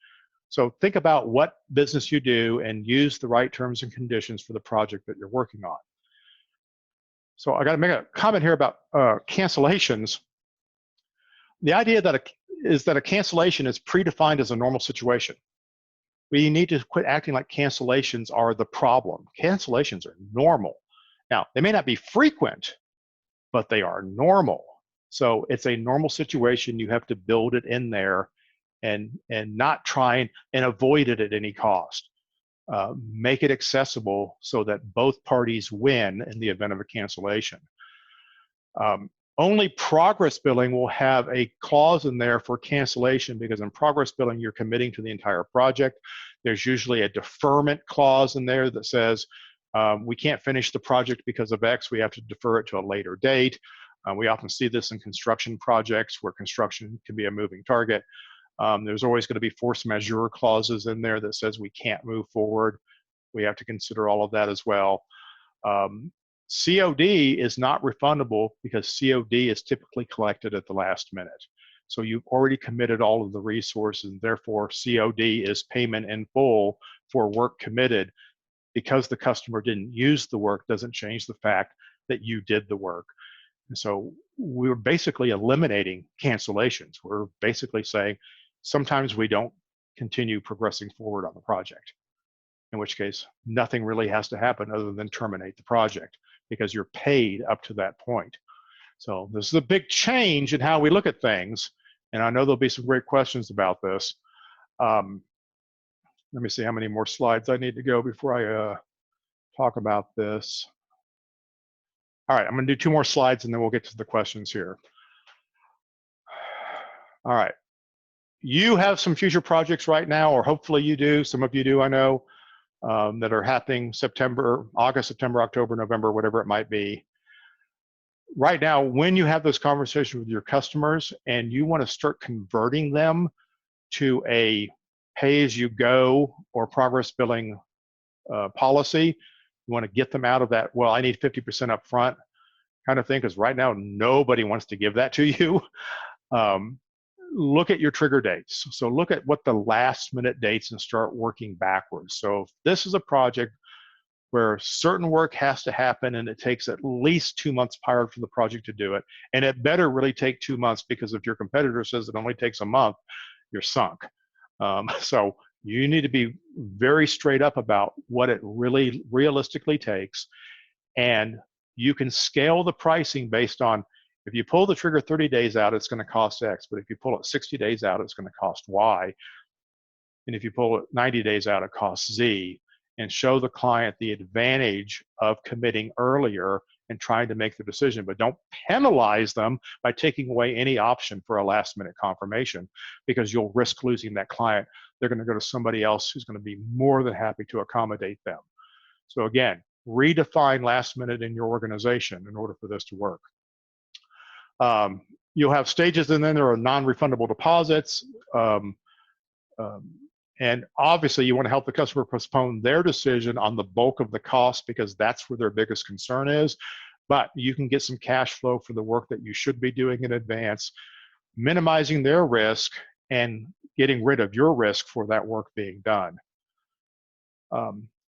So think about what business you do and use the right terms and conditions for the project that you're working on. So I got to make a comment here about cancellations. The idea is that a cancellation is predefined as a normal situation. We need to quit acting like cancellations are the problem. Cancellations are normal. Now, they may not be frequent, but they are normal. So it's a normal situation. You have to build it in there and not try and avoid it at any cost. Make it accessible so that both parties win in the event of a cancellation. Only progress billing will have a clause in there for cancellation, because in progress billing, you're committing to the entire project. There's usually a deferment clause in there that says, we can't finish the project because of X, we have to defer it to a later date. We often see this in construction projects where construction can be a moving target. There's always going to be force majeure clauses in there that says we can't move forward. We have to consider all of that as well. COD is not refundable because COD is typically collected at the last minute. So you've already committed all of the resources, and therefore COD is payment in full for work committed. Because the customer didn't use the work doesn't change the fact that you did the work. And so we're basically eliminating cancellations. We're basically saying sometimes we don't continue progressing forward on the project, in which case nothing really has to happen other than terminate the project because you're paid up to that point. So this is a big change in how we look at things, and I know there'll be some great questions about this. Let me see how many more slides I need to go before I talk about this. All right, I'm going to do 2 more slides and then we'll get to the questions here. All right, you have some future projects right now, or hopefully you do. Some of you do, I know, that are happening August, September, October, November, whatever it might be. Right now, when you have those conversations with your customers and you want to start converting them to a pay-as-you-go or progress billing policy, you want to get them out of that, well, I need 50% up front kind of thing, because right now nobody wants to give that to you. Look at your trigger dates. So look at what the last minute dates and start working backwards. So if this is a project where certain work has to happen and it takes at least 2 months prior for the project to do it, and it better really take 2 months, because if your competitor says it only takes a month, you're sunk. So you need to be very straight up about what it really realistically takes, and you can scale the pricing based on, if you pull the trigger 30 days out, it's going to cost X, but if you pull it 60 days out, it's going to cost Y, and if you pull it 90 days out, it costs Z, and show the client the advantage of committing earlier and trying to make the decision, but don't penalize them by taking away any option for a last minute confirmation, because you'll risk losing that client. They're going to go to somebody else who's going to be more than happy to accommodate them. So again, redefine last minute in your organization in order for this to work. You'll have stages, and then there are non-refundable deposits. And obviously you want to help the customer postpone their decision on the bulk of the cost, because that's where their biggest concern is. But you can get some cash flow for the work that you should be doing in advance, minimizing their risk and getting rid of your risk for that work being done.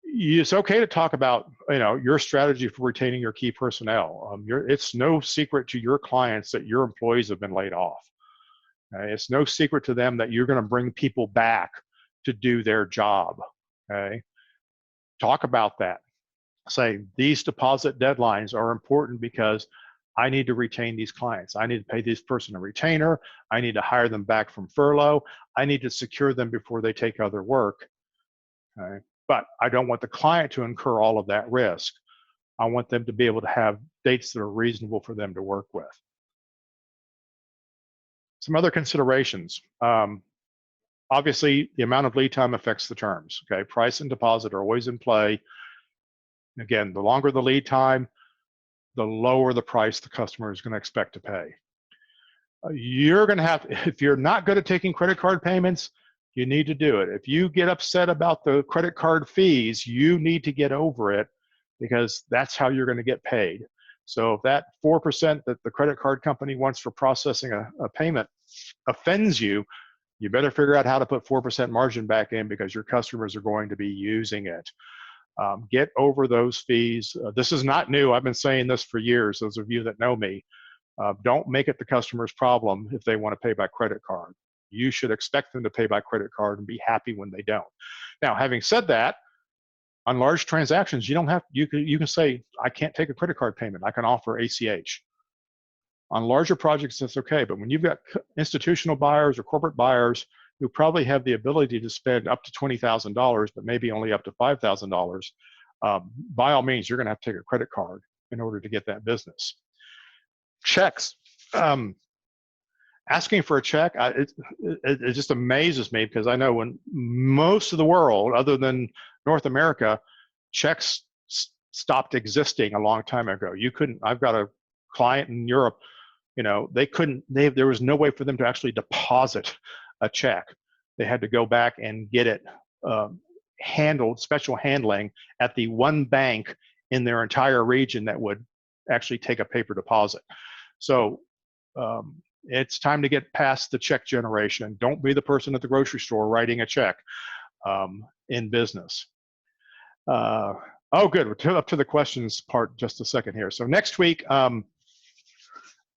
It's okay to talk about your strategy for retaining your key personnel. It's no secret to your clients that your employees have been laid off. It's no secret to them that you're going to bring people back to do their job. Okay, talk about that. Say these deposit deadlines are important because I need to retain these clients. I need to pay this person a retainer. I need to hire them back from furlough. I need to secure them before they take other work. Okay, but I don't want the client to incur all of that risk. I want them to be able to have dates that are reasonable for them to work with. Some other considerations. Obviously, the amount of lead time affects the terms. Okay, price and deposit are always in play. Again, the longer the lead time, the lower the price the customer is going to expect to pay. You're going to have, if you're not good at taking credit card payments, you need to do it. If you get upset about the credit card fees, you need to get over it, because that's how you're going to get paid. So if that 4% that the credit card company wants for processing a payment offends you, you better figure out how to put 4% margin back in, because your customers are going to be using it. Get over those fees. This is not new. I've been saying this for years, those of you that know me. Don't make it the customer's problem if they want to pay by credit card. You should expect them to pay by credit card and be happy when they don't. Now, having said that, on large transactions, you don't have, you can say, I can't take a credit card payment. I can offer ACH. On larger projects, that's okay. But when you've got institutional buyers or corporate buyers who probably have the ability to spend up to $20,000, but maybe only up to $5,000, by all means, you're going to have to take a credit card in order to get that business. checks. Asking for a check, it just amazes me, because I know when most of the world, other than North America, checks stopped existing a long time ago. You couldn't. I've got a client in Europe. They couldn't. There was no way for them to actually deposit a check. They had to go back and get it handled, special handling at the one bank in their entire region that would actually take a paper deposit. So it's time to get past the check generation. Don't be the person at the grocery store writing a check in business. Oh, good. We're up to the questions part just a second here. So next week, I'm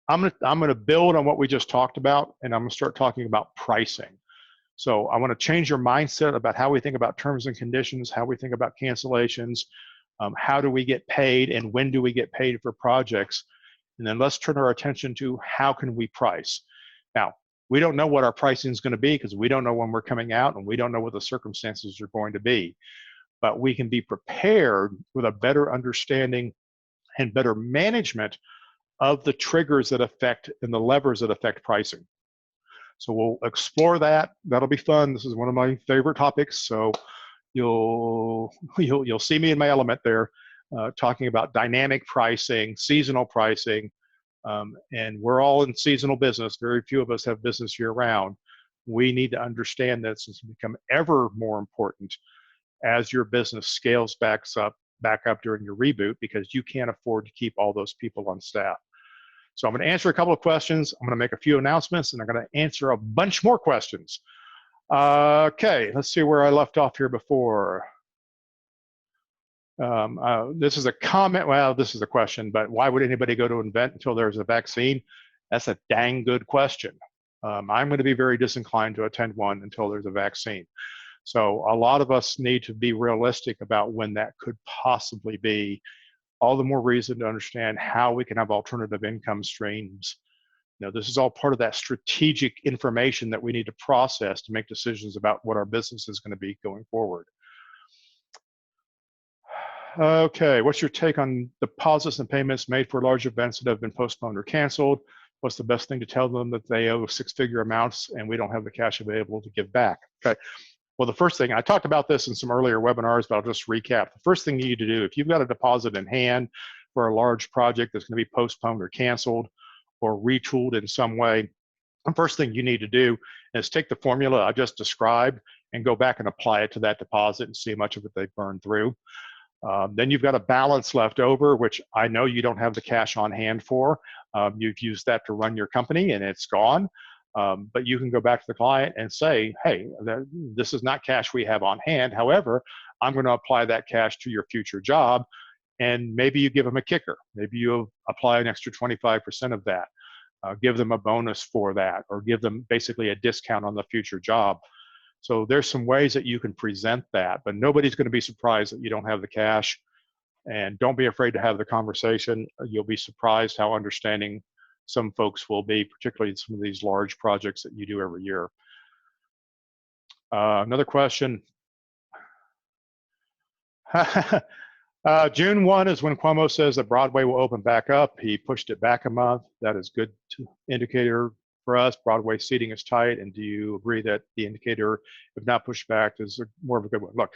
gonna build on what we just talked about, and I'm gonna start talking about pricing. So I want to change your mindset about how we think about terms and conditions, how we think about cancellations, how do we get paid, and when do we get paid for projects. And then let's turn our attention to how can we price. Now, we don't know what our pricing is going to be, because we don't know when we're coming out, and we don't know what the circumstances are going to be. But we can be prepared with a better understanding and better management of the triggers that affect and the levers that affect pricing. So we'll explore that. That'll be fun. This is one of my favorite topics. So you'll see me in my element there, talking about dynamic pricing, seasonal pricing, and we're all in seasonal business. Very few of us have business year round. We need to understand this. It's become ever more important as your business scales back up during your reboot, because you can't afford to keep all those people on staff. So I'm going to answer a couple of questions. I'm going to make a few announcements, and I'm going to answer a bunch more questions. Okay, let's see where I left off here before. This is a comment. Well, this is a question, but why would anybody go to Invent until there's a vaccine? That's a dang good question. I'm going to be very disinclined to attend one until there's a vaccine. So a lot of us need to be realistic about when that could possibly be. All the more reason to understand how we can have alternative income streams. This is all part of that strategic information that we need to process to make decisions about what our business is going to be going forward. Okay, what's your take on deposits and payments made for large events that have been postponed or canceled? What's the best thing to tell them that they owe six-figure amounts and we don't have the cash available to give back? Okay. Well, the first thing, I talked about this in some earlier webinars, but I'll just recap. The first thing you need to do, if you've got a deposit in hand for a large project that's going to be postponed or canceled or retooled in some way, the first thing you need to do is take the formula I just described and go back and apply it to that deposit and see how much of it they've burned through. Then you've got a balance left over, which I know you don't have the cash on hand for. You've used that to run your company and it's gone. But you can go back to the client and say, hey, this is not cash we have on hand. However, I'm going to apply that cash to your future job. And maybe you give them a kicker. Maybe you apply an extra 25% of that. Give them a bonus for that, or give them basically a discount on the future job. So there's some ways that you can present that, but nobody's going to be surprised that you don't have the cash. And don't be afraid to have the conversation. You'll be surprised how understanding some folks will be, particularly in some of these large projects that you do every year. Another question. June 1 is when Cuomo says that Broadway will open back up. He pushed it back a month. That is good indicator for us. Broadway seating is tight. And do you agree that the indicator, if not pushed back, is more of a good one? Look,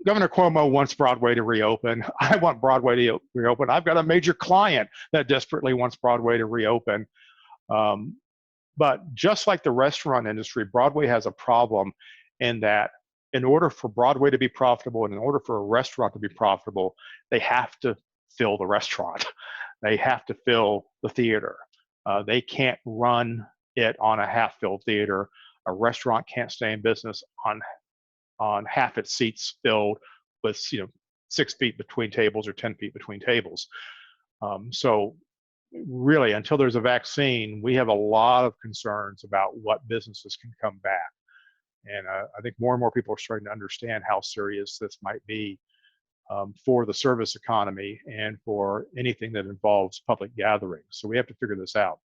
Governor Cuomo wants Broadway to reopen. I want Broadway to reopen. I've got a major client that desperately wants Broadway to reopen. But just like the restaurant industry, Broadway has a problem in that in order for Broadway to be profitable and in order for a restaurant to be profitable, they have to fill the restaurant. They have to fill the theater. They can't run it on a half-filled theater. A restaurant can't stay in business on half its seats filled with 6 feet between tables or 10 feet between tables. So really, until there's a vaccine, we have a lot of concerns about what businesses can come back. And I think more and more people are starting to understand how serious this might be for the service economy and for anything that involves public gatherings. So we have to figure this out.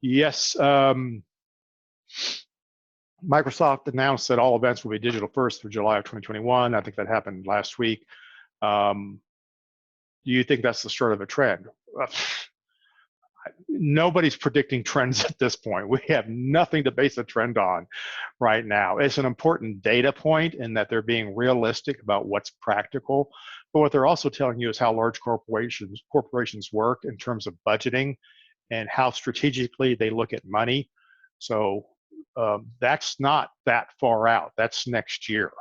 Yes, Microsoft announced that all events will be digital first through July of 2021. I think that happened last week. Do you think that's the start of a trend? Nobody's predicting trends at this point. We have nothing to base a trend on right now. It's an important data point in that they're being realistic about what's practical, but what they're also telling you is how large corporations work in terms of budgeting and how strategically they look at money. So that's not that far out. That's next year.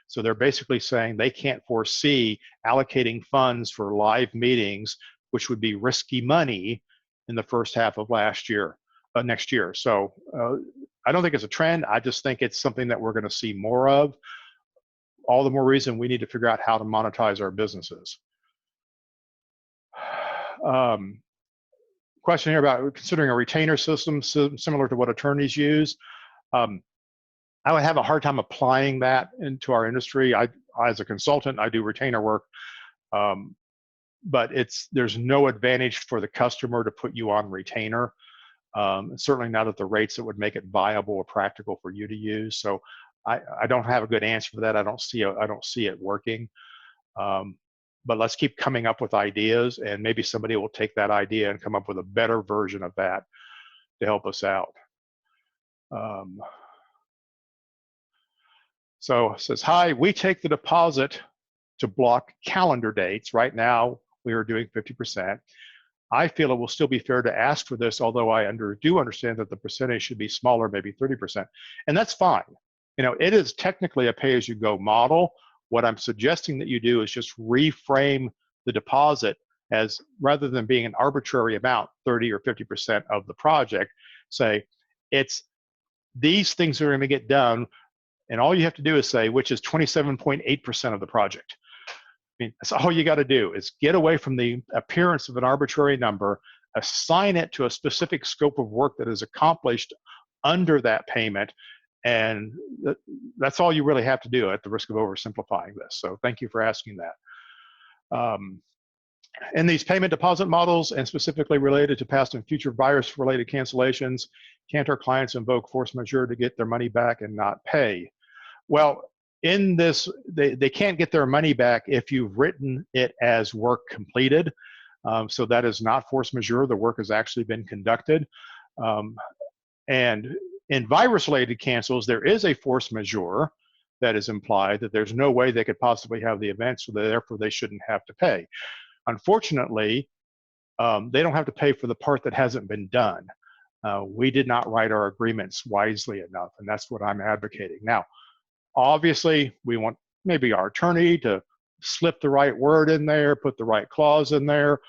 So they're basically saying they can't foresee allocating funds for live meetings, which would be risky money, in the first half of next year. So I don't think it's a trend. I just think it's something that we're going to see more of. All the more reason we need to figure out how to monetize our businesses. Question here about considering a retainer system similar to what attorneys use. I would have a hard time applying that into our industry. As a consultant, I do retainer work. But there's no advantage for the customer to put you on retainer. Certainly not at the rates that would make it viable or practical for you to use. So I don't have a good answer for that. I don't see it working. But let's keep coming up with ideas, and maybe somebody will take that idea and come up with a better version of that to help us out. So it says, hi, we take the deposit to block calendar dates. Right now, we are doing 50%. I feel it will still be fair to ask for this, although I do understand that the percentage should be smaller, maybe 30%. And that's fine. You know, it is technically a pay-as-you-go model. What I'm suggesting that you do is just reframe the deposit as, rather than being an arbitrary amount, 30 or 50% of the project, say, it's these things are going to get done, and all you have to do is say, which is 27.8% of the project. I mean, that's all you got to do is get away from the appearance of an arbitrary number, assign it to a specific scope of work that is accomplished under that payment, and that's all you really have to do, at the risk of oversimplifying this. So thank you for asking that. In these payment deposit models, and specifically related to past and future virus-related cancellations, can't our clients invoke force majeure to get their money back and not pay? Well, in this, they can't get their money back if you've written it as work completed. So that is not force majeure. The work has actually been conducted. And in virus-related cancels, there is a force majeure that is implied, that there's no way they could possibly have the event, so therefore they shouldn't have to pay. Unfortunately, they don't have to pay for the part that hasn't been done. We did not write our agreements wisely enough, and that's what I'm advocating. Now, obviously, we want maybe our attorney to slip the right word in there, put the right clause in there.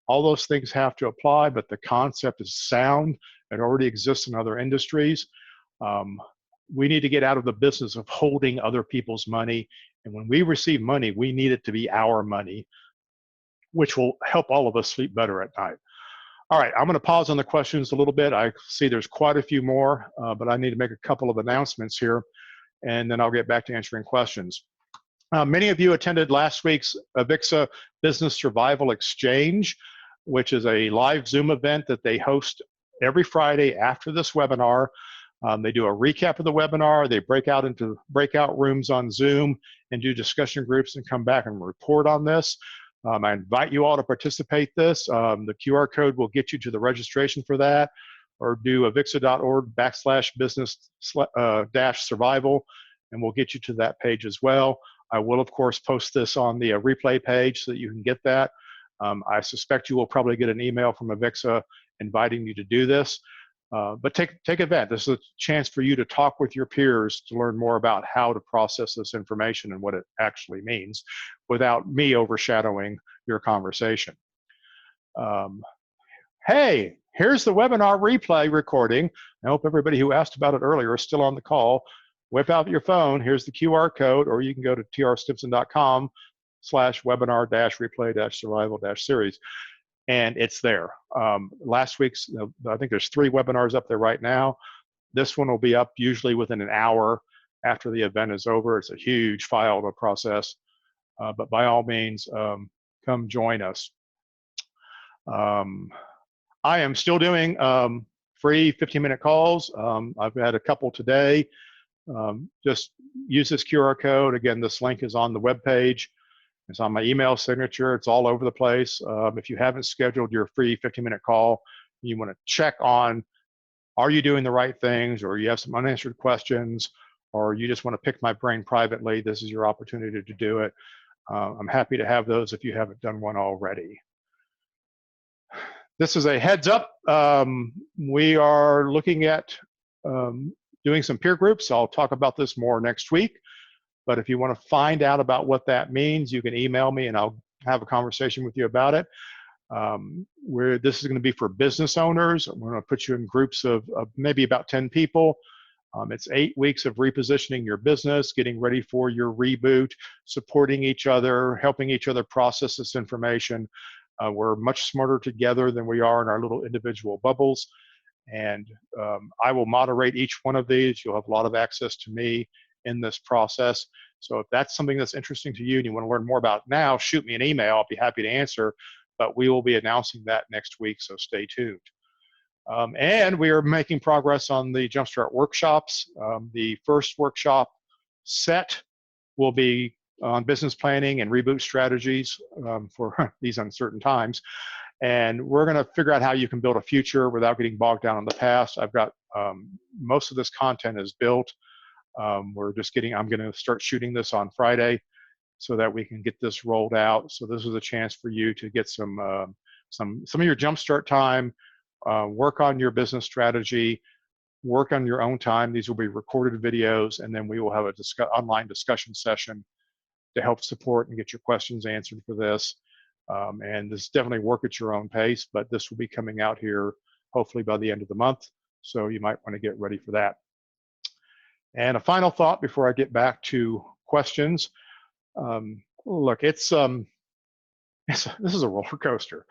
All those things have to apply, but the concept is sound. It already exists in other industries. We need to get out of the business of holding other people's money. And when we receive money, we need it to be our money, which will help all of us sleep better at night. All right, I'm going to pause on the questions a little bit. I see there's quite a few more, but I need to make a couple of announcements here, and then I'll get back to answering questions. Many of you attended last week's Avixa Business Survival Exchange, which is a live Zoom event that they host every Friday after this webinar. They do a recap of the webinar. They break out into breakout rooms on Zoom and do discussion groups and come back and report on this. I invite you all to participate this. The QR code will get you to the registration for that, or do avixa.org/business-survival, and we'll get you to that page as well. I will, of course, post this on the replay page so that you can get that. I suspect you will probably get an email from Avixa inviting you to do this. But take advantage. This is a chance for you to talk with your peers to learn more about how to process this information and what it actually means without me overshadowing your conversation. Hey, here's the webinar replay recording. I hope everybody who asked about it earlier is still on the call. Whip out your phone. Here's the QR code, or you can go to trstimson.com/webinar-replay-survival-series. And it's there. Last week's, I think there's 3 webinars up there right now. This one will be up usually within an hour after the event is over. It's a huge file to process, but by all means, come join us. I am still doing free 15-minute calls. I've had a couple today. Just use this QR code. Again, this link is on the webpage. It's on my email signature. It's all over the place. If you haven't scheduled your free 15-minute call, you want to check on, are you doing the right things, or you have some unanswered questions, or you just want to pick my brain privately, this is your opportunity to do it. I'm happy to have those if you haven't done one already. This is a heads up. We are looking at doing some peer groups. I'll talk about this more next week. But if you want to find out about what that means, you can email me and I'll have a conversation with you about it. This is going to be for business owners. We're going to put you in groups of maybe about 10 people. It's 8 weeks of repositioning your business, getting ready for your reboot, supporting each other, helping each other process this information. We're much smarter together than we are in our little individual bubbles. And I will moderate each one of these. You'll have a lot of access to me in this process. So if that's something that's interesting to you and you want to learn more about now, shoot me an email. I'll be happy to answer. But we will be announcing that next week, so stay tuned. And we are making progress on the Jumpstart workshops. The first workshop set will be on business planning and reboot strategies for these uncertain times. And we're going to figure out how you can build a future without getting bogged down in the past. I've got most of this content is built. I'm going to start shooting this on Friday so that we can get this rolled out. So this is a chance for you to get some of your Jumpstart time, work on your business strategy, work on your own time. These will be recorded videos, and then we will have a online discussion session to help support and get your questions answered for this. And this definitely work at your own pace, but this will be coming out here hopefully by the end of the month. So you might want to get ready for that. And a final thought before I get back to questions. Look, this is a roller coaster.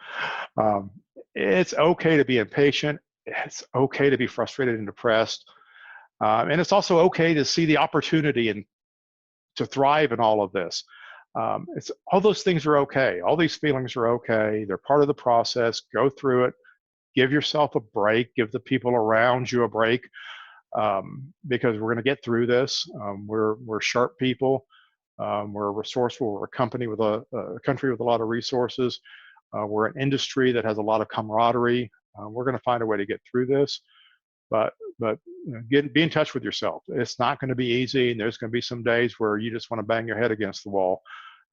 It's okay to be impatient. It's okay to be frustrated and depressed. And it's also okay to see the opportunity and to thrive in all of this. All those things are okay. All these feelings are okay. They're part of the process. Go through it. Give yourself a break. Give the people around you a break, because we're going to get through this. We're sharp people. We're resourceful. We're a country with a lot of resources. We're an industry that has a lot of camaraderie. We're going to find a way to get through this. But be in touch with yourself. It's not going to be easy, and there's going to be some days where you just want to bang your head against the wall.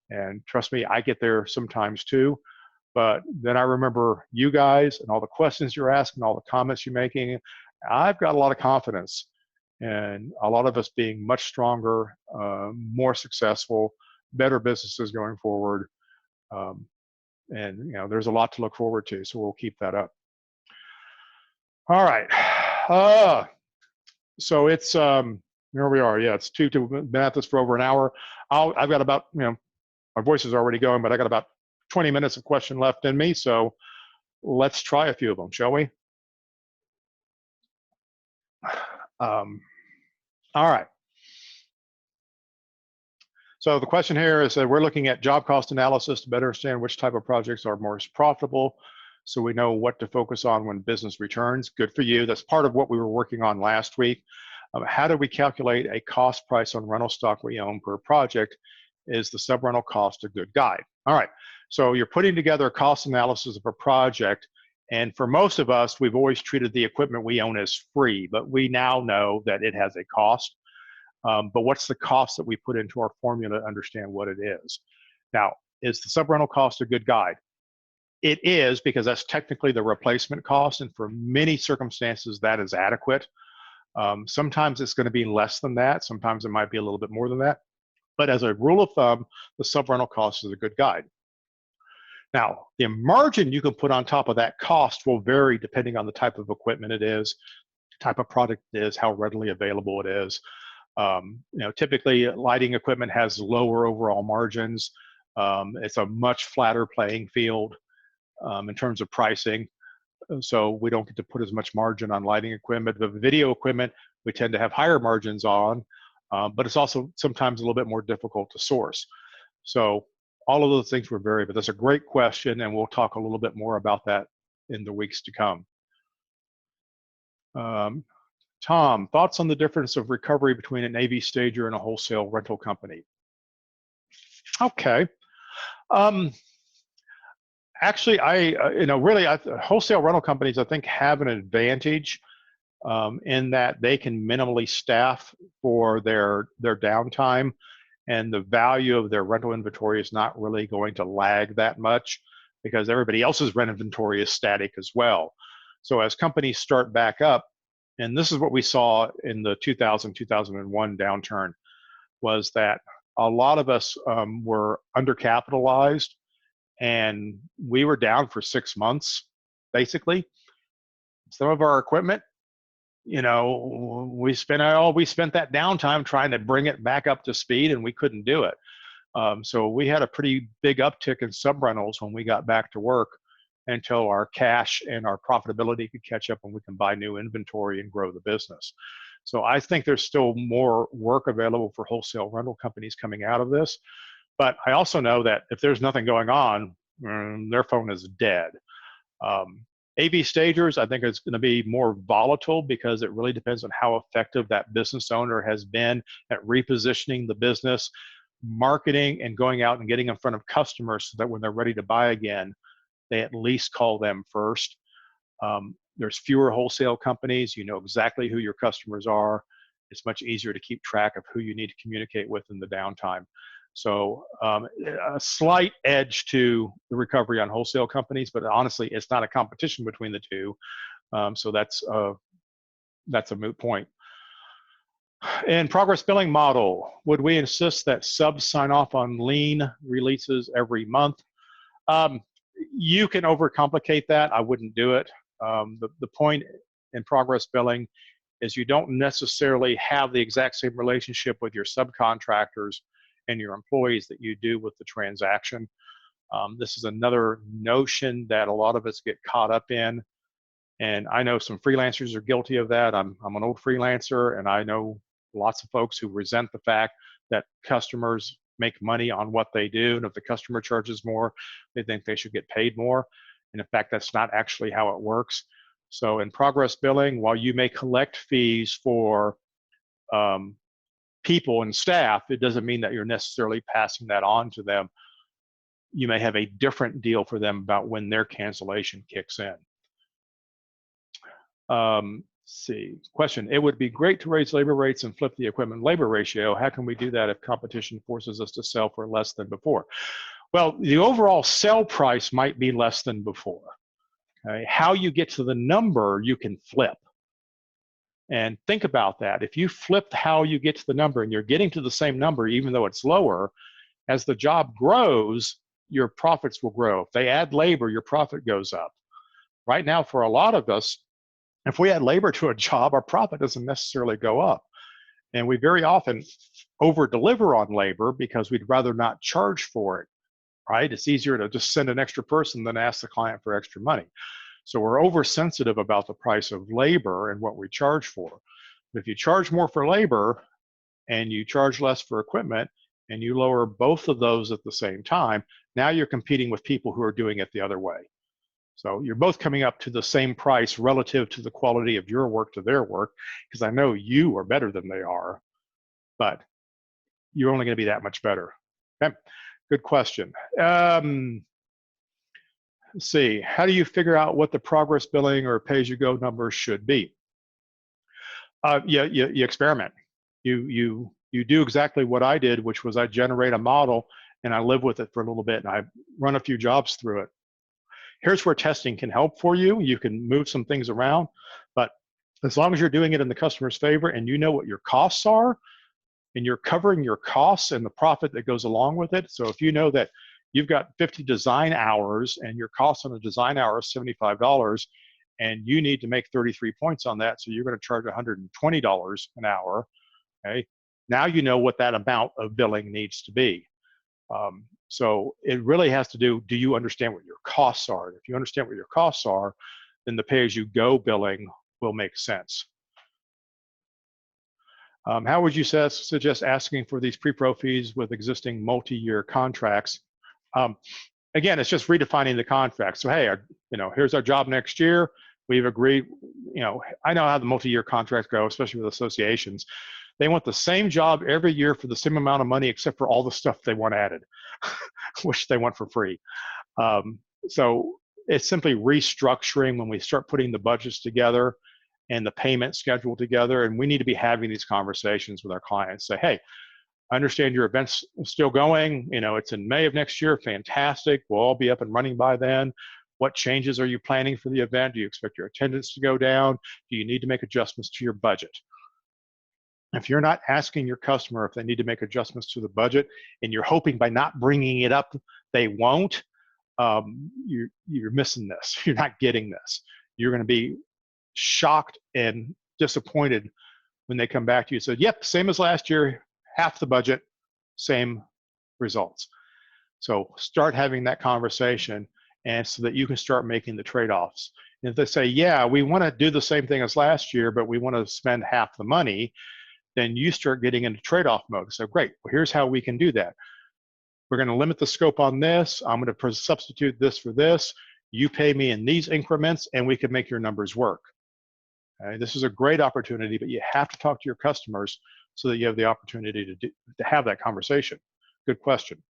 And trust me, I get there sometimes too. But then I remember you guys and all the questions you're asking, all the comments you're making. I've got a lot of confidence in a lot of us being much stronger, more successful, better businesses going forward. And there's a lot to look forward to, so we'll keep that up. All right. So it's here we are. Yeah, it's been at this for over an hour. I've got about, my voice is already going, but I got about 20 minutes of question left in me. So let's try a few of them, shall we? All right. So the question here is that we're looking at job cost analysis to better understand which type of projects are most profitable, so we know what to focus on when business returns. Good for you. That's part of what we were working on last week. How do we calculate a cost price on rental stock we own per project? Is the sub-rental cost a good guide? All right, so you're putting together a cost analysis of a project, and for most of us, we've always treated the equipment we own as free, but we now know that it has a cost. But what's the cost that we put into our formula to understand what it is? Now, is the sub-rental cost a good guide? It is, because that's technically the replacement cost, and for many circumstances, that is adequate. Sometimes it's going to be less than that. Sometimes it might be a little bit more than that. But as a rule of thumb, the sub-rental cost is a good guide. Now, the margin you can put on top of that cost will vary depending on the type of equipment it is, type of product it is, how readily available it is. Typically lighting equipment has lower overall margins. It's a much flatter playing field in terms of pricing. So we don't get to put as much margin on lighting equipment. But video equipment, we tend to have higher margins on, but it's also sometimes a little bit more difficult to source. So all of those things will vary, but that's a great question, and we'll talk a little bit more about that in the weeks to come. Tom, thoughts on the difference of recovery between an AV stager and a wholesale rental company? Okay. Um, Actually, wholesale rental companies, I think, have an advantage in that they can minimally staff for their downtime, and the value of their rental inventory is not really going to lag that much because everybody else's rent inventory is static as well. So as companies start back up, and this is what we saw in the 2000-2001 downturn, was that a lot of us were undercapitalized, and we were down for 6 months, basically. Some of our equipment, we spent that downtime trying to bring it back up to speed, and we couldn't do it. So we had a pretty big uptick in sub-rentals when we got back to work, until our cash and our profitability could catch up and we can buy new inventory and grow the business. So I think there's still more work available for wholesale rental companies coming out of this. But I also know that if there's nothing going on, their phone is dead. AV stagers, I think, is going to be more volatile because it really depends on how effective that business owner has been at repositioning the business, marketing, and going out and getting in front of customers so that when they're ready to buy again, they at least call them first. There's fewer wholesale companies. You know exactly who your customers are. It's much easier to keep track of who you need to communicate with in the downtime. So a slight edge to the recovery on wholesale companies, but honestly, it's not a competition between the two. So that's a moot point. In progress billing model, would we insist that subs sign off on lien releases every month? You can overcomplicate that. I wouldn't do it. The point in progress billing is you don't necessarily have the exact same relationship with your subcontractors and your employees that you do with the transaction. This is another notion that a lot of us get caught up in, and I know some freelancers are guilty of that. I'm an old freelancer, and I know lots of folks who resent the fact that customers make money on what they do, and if the customer charges more, they think they should get paid more. And in fact, that's not actually how it works. So in progress billing, while you may collect fees for people and staff, it doesn't mean that you're necessarily passing that on to them. You may have a different deal for them about when their cancellation kicks in. Let's see, question. It would be great to raise labor rates and flip the equipment labor ratio. How can we do that if competition forces us to sell for less than before? Well, the overall sell price might be less than before. Okay? How you get to the number, you can flip. And think about that. If you flip how you get to the number and you're getting to the same number, even though it's lower, as the job grows, your profits will grow. If they add labor, your profit goes up. Right now, for a lot of us, if we add labor to a job, our profit doesn't necessarily go up. And we very often over-deliver on labor because we'd rather not charge for it, right? It's easier to just send an extra person than ask the client for extra money. So we're oversensitive about the price of labor and what we charge for. But if you charge more for labor and you charge less for equipment and you lower both of those at the same time, now you're competing with people who are doing it the other way. So you're both coming up to the same price relative to the quality of your work to their work, because I know you are better than they are, but you're only going to be that much better. Okay, good question. Let's see, how do you figure out what the progress billing or pay-as-you-go numbers should be? You experiment. You do exactly what I did, which was I generate a model and I live with it for a little bit and I run a few jobs through it. Here's where testing can help for you. You can move some things around, but as long as you're doing it in the customer's favor and you know what your costs are and you're covering your costs and the profit that goes along with it. So if you know that you've got 50 design hours and your cost on a design hour is $75 and you need to make 33 points on that, so you're going to charge $120 an hour, okay? Now you know what that amount of billing needs to be. So it really has to do you understand what your costs are? If you understand what your costs are, then the pay-as-you-go billing will make sense. How would you suggest asking for these pre-pro fees with existing multi-year contracts? Again, it's just redefining the contract. So, hey, here's our job next year. We've agreed, I know how the multi-year contracts go, especially with associations. They want the same job every year for the same amount of money, except for all the stuff they want added, which they want for free. So it's simply restructuring when we start putting the budgets together and the payment schedule together. And we need to be having these conversations with our clients. Say, hey, I understand your event's still going. You know, it's in May of next year. Fantastic. We'll all be up and running by then. What changes are you planning for the event? Do you expect your attendance to go down? Do you need to make adjustments to your budget? If you're not asking your customer if they need to make adjustments to the budget, and you're hoping by not bringing it up they won't, you're missing this. You're not getting this. You're going to be shocked and disappointed when they come back to you and say, yep, same as last year, half the budget, same results. So start having that conversation, and so that you can start making the trade-offs. And if they say, yeah, we want to do the same thing as last year, but we want to spend half the money, then you start getting into trade-off mode. So great, well, here's how we can do that. We're going to limit the scope on this. I'm going to substitute this for this. You pay me in these increments, and we can make your numbers work. Okay? This is a great opportunity, but you have to talk to your customers so that you have the opportunity to have that conversation. Good question.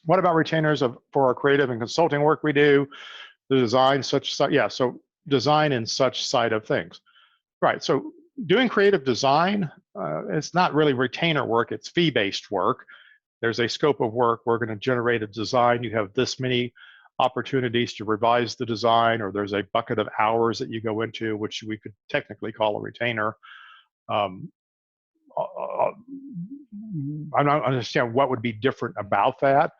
What about retainers for our creative and consulting work we do, the design, yeah, so design and such side of things. Right, so doing creative design, it's not really retainer work, it's fee-based work. There's a scope of work. We're going to generate a design. You have this many opportunities to revise the design, or there's a bucket of hours that you go into, which we could technically call a retainer. I don't understand what would be different about that,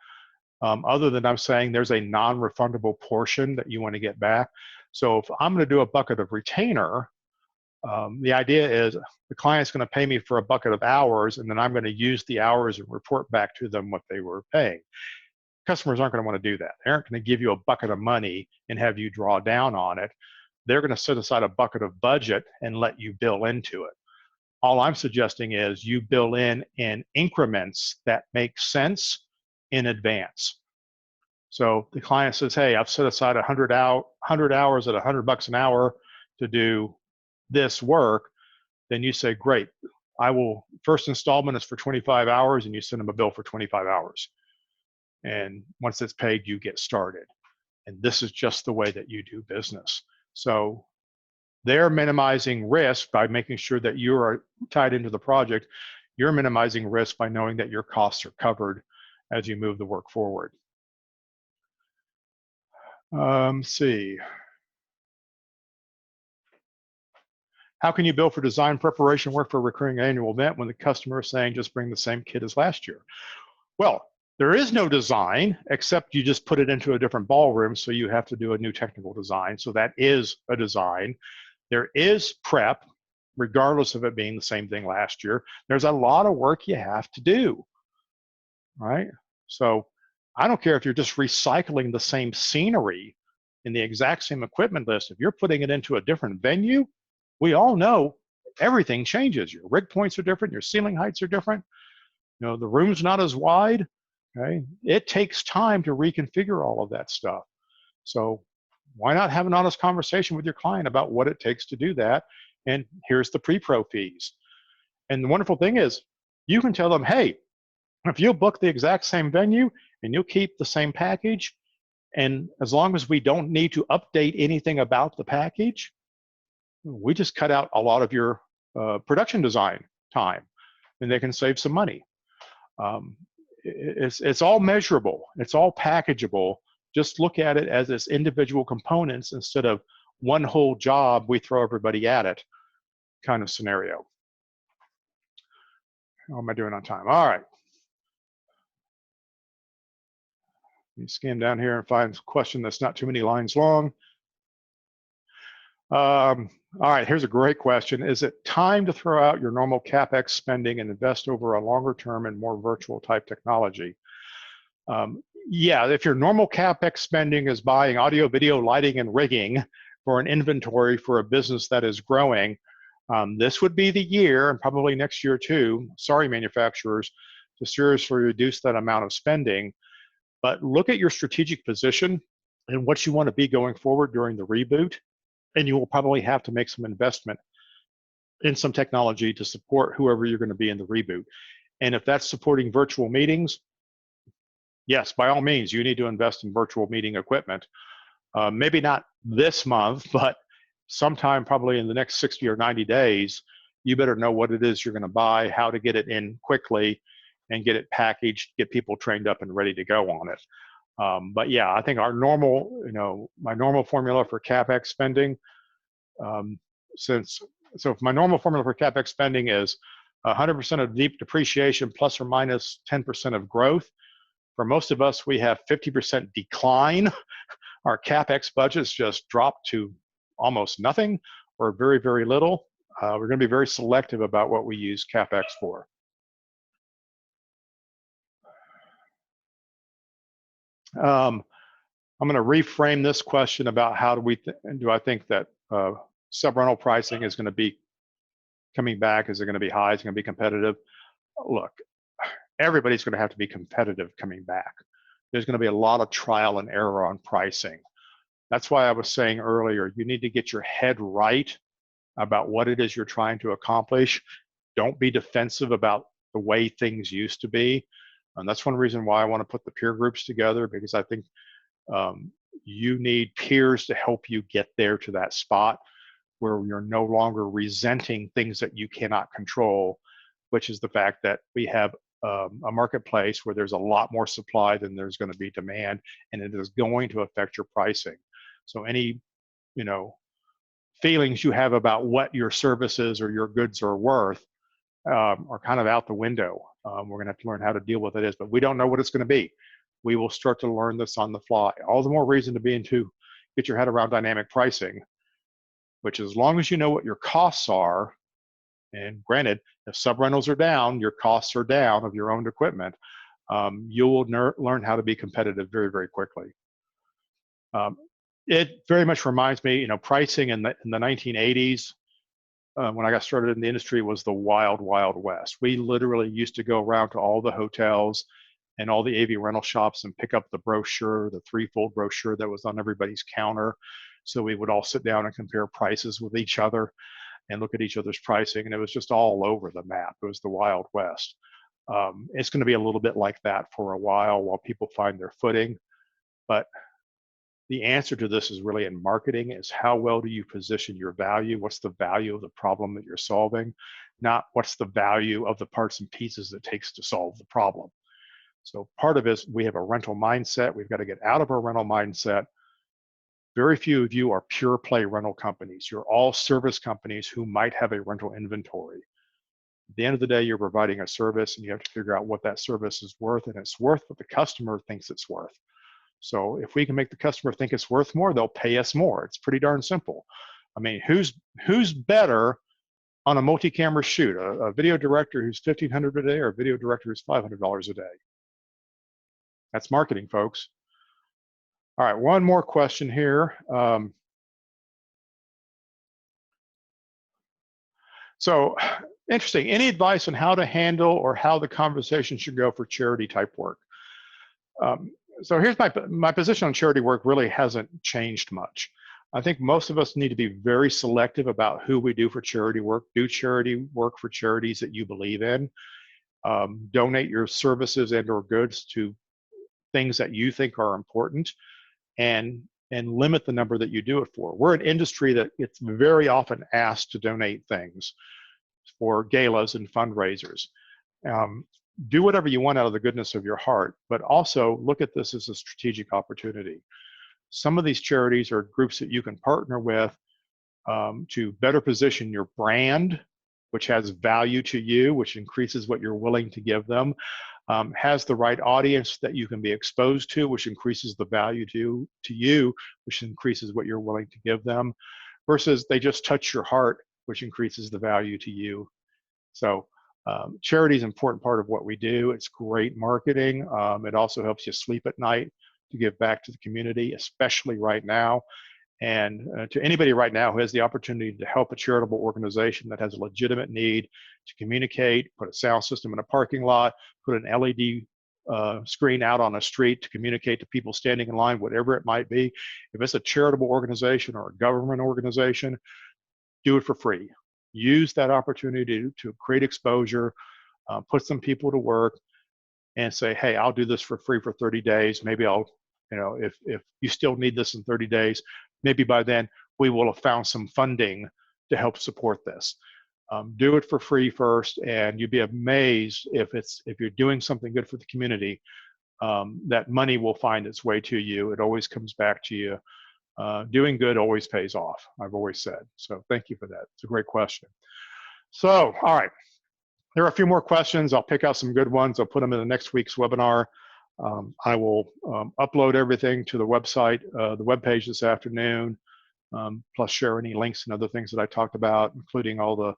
other than I'm saying there's a non-refundable portion that you want to get back. So if I'm going to do a bucket of retainer, the idea is the client's going to pay me for a bucket of hours, and then I'm going to use the hours and report back to them what they were paying. Customers aren't going to want to do that. They aren't going to give you a bucket of money and have you draw down on it. They're going to set aside a bucket of budget and let you bill into it. All I'm suggesting is you bill in increments that make sense in advance. So the client says, hey, I've set aside 100 hours at $100 an hour to do this work. Then you say, great, first installment is for 25 hours, and you send them a bill for 25 hours. And once it's paid, you get started. And this is just the way that you do business. So they're minimizing risk by making sure that you are tied into the project. You're minimizing risk by knowing that your costs are covered as you move the work forward. Let's see. How can you bill for design preparation work for a recurring annual event when the customer is saying just bring the same kit as last year? Well, there is no design, except you just put it into a different ballroom, so you have to do a new technical design. So that is a design. There is prep, regardless of it being the same thing last year. There's a lot of work you have to do, right? So I don't care if you're just recycling the same scenery in the exact same equipment list. If you're putting it into a different venue, we all know everything changes. Your rig points are different, your ceiling heights are different. You know, the room's not as wide, okay? It takes time to reconfigure all of that stuff. So why not have an honest conversation with your client about what it takes to do that? And here's the pre-pro fees. And the wonderful thing is, you can tell them, hey, if you'll book the exact same venue and you'll keep the same package, and as long as we don't need to update anything about the package, we just cut out a lot of your production design time, and they can save some money. It's all measurable. It's all packageable. Just look at it as its individual components instead of one whole job, we throw everybody at it kind of scenario. How am I doing on time? All right. Let me scan down here and find a question that's not too many lines long. All right, here's a great question. Is it time to throw out your normal CapEx spending and invest over a longer term and more virtual type technology? Yeah, if your normal CapEx spending is buying audio, video, lighting, and rigging for an inventory for a business that is growing, this would be the year, and probably next year too, sorry manufacturers, to seriously reduce that amount of spending. But look at your strategic position and what you want to be going forward during the reboot, and you will probably have to make some investment in some technology to support whoever you're going to be in the reboot. And if that's supporting virtual meetings, yes, by all means, you need to invest in virtual meeting equipment. Maybe not this month, but sometime probably in the next 60 or 90 days, you better know what it is you're going to buy, how to get it in quickly, and get it packaged, get people trained up and ready to go on it. But yeah, I think our normal, my normal formula for CapEx spending, so if my normal formula for CapEx spending is 100% of deep depreciation plus or minus 10% of growth. For most of us, we have 50% decline. Our CapEx budgets just drop to almost nothing or very, very little. We're going to be very selective about what we use CapEx for. I'm going to reframe this question about how do I think that sub-rental pricing is going to be coming back? Is it going to be high? Is it going to be competitive? Look, everybody's going to have to be competitive coming back. There's going to be a lot of trial and error on pricing. That's why I was saying earlier, you need to get your head right about what it is you're trying to accomplish. Don't be defensive about the way things used to be. And that's one reason why I want to put the peer groups together, because I think you need peers to help you get there to that spot where you're no longer resenting things that you cannot control, which is the fact that we have a marketplace where there's a lot more supply than there's going to be demand, and it is going to affect your pricing. So any, feelings you have about what your services or your goods are worth are kind of out the window. We're going to have to learn how to deal with it, but we don't know what it's going to be. We will start to learn this on the fly. All the more reason to get your head around dynamic pricing, which as long as you know what your costs are, and granted, if sub-rentals are down, your costs are down of your owned equipment, you will learn how to be competitive very, very quickly. It very much reminds me, pricing in the 1980s, when I got started in the industry, was the wild, wild west. We literally used to go around to all the hotels and all the AV rental shops and pick up the brochure, the threefold brochure that was on everybody's counter. So we would all sit down and compare prices with each other and look at each other's pricing, and it was just all over the map. It was the Wild West. It's going to be a little bit like that for a while people find their footing. But the answer to this is really in marketing, is how well do you position your value? What's the value of the problem that you're solving? Not what's the value of the parts and pieces it takes to solve the problem. So part of it is we have a rental mindset. We've got to get out of our rental mindset. Very few of you are pure play rental companies. You're all service companies who might have a rental inventory. At the end of the day, you're providing a service, and you have to figure out what that service is worth, and it's worth what the customer thinks it's worth. So if we can make the customer think it's worth more, they'll pay us more. It's pretty darn simple. I mean, who's better on a multi-camera shoot? A video director who's $1,500 a day, or a video director who's $500 a day? That's marketing, folks. All right, one more question here. So interesting. Any advice on how to handle or how the conversation should go for charity type work? So here's my position on charity work really hasn't changed much. I think most of us need to be very selective about who we do for charity work. Do charity work for charities that you believe in. Donate your services and or goods to things that you think are important, and limit the number that you do it for. We're an industry that gets very often asked to donate things for galas and fundraisers. Do whatever you want out of the goodness of your heart, but also look at this as a strategic opportunity. Some of these charities are groups that you can partner with to better position your brand, which has value to you, which increases what you're willing to give them, has the right audience that you can be exposed to, which increases the value to you, which increases what you're willing to give them, versus they just touch your heart, which increases the value to you. So charity is an important part of what we do. It's great marketing. It also helps you sleep at night to give back to the community, especially right now. And to anybody right now who has the opportunity to help a charitable organization that has a legitimate need to communicate, put a sound system in a parking lot, put an LED screen out on a street to communicate to people standing in line, whatever it might be. If it's a charitable organization or a government organization, do it for free. Use that opportunity to create exposure, put some people to work, and say, hey, I'll do this for free for 30 days. Maybe I'll, if you still need this in 30 days, maybe by then we will have found some funding to help support this. Do it for free first, and you'd be amazed if you're doing something good for the community, that money will find its way to you. It always comes back to you. Doing good always pays off, I've always said. So thank you for that. It's a great question. So, all right. There are a few more questions. I'll pick out some good ones. I'll put them in the next week's webinar. I will upload everything to the website, the webpage this afternoon, plus share any links and other things that I talked about, including all the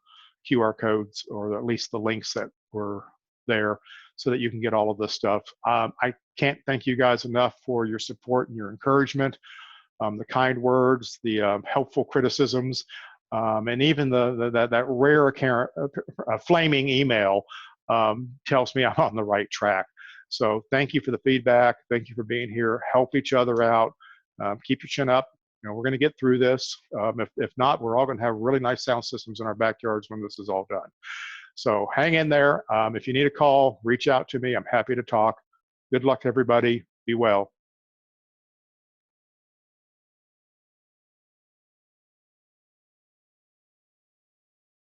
QR codes, or at least the links that were there, so that you can get all of this stuff. I can't thank you guys enough for your support and your encouragement, the kind words, the helpful criticisms, and even that rare flaming email tells me I'm on the right track. So thank you for the feedback. Thank you for being here. Help each other out. Keep your chin up. We're going to get through this. If not, we're all going to have really nice sound systems in our backyards when this is all done. So hang in there. If you need a call, reach out to me. I'm happy to talk. Good luck, everybody. Be well.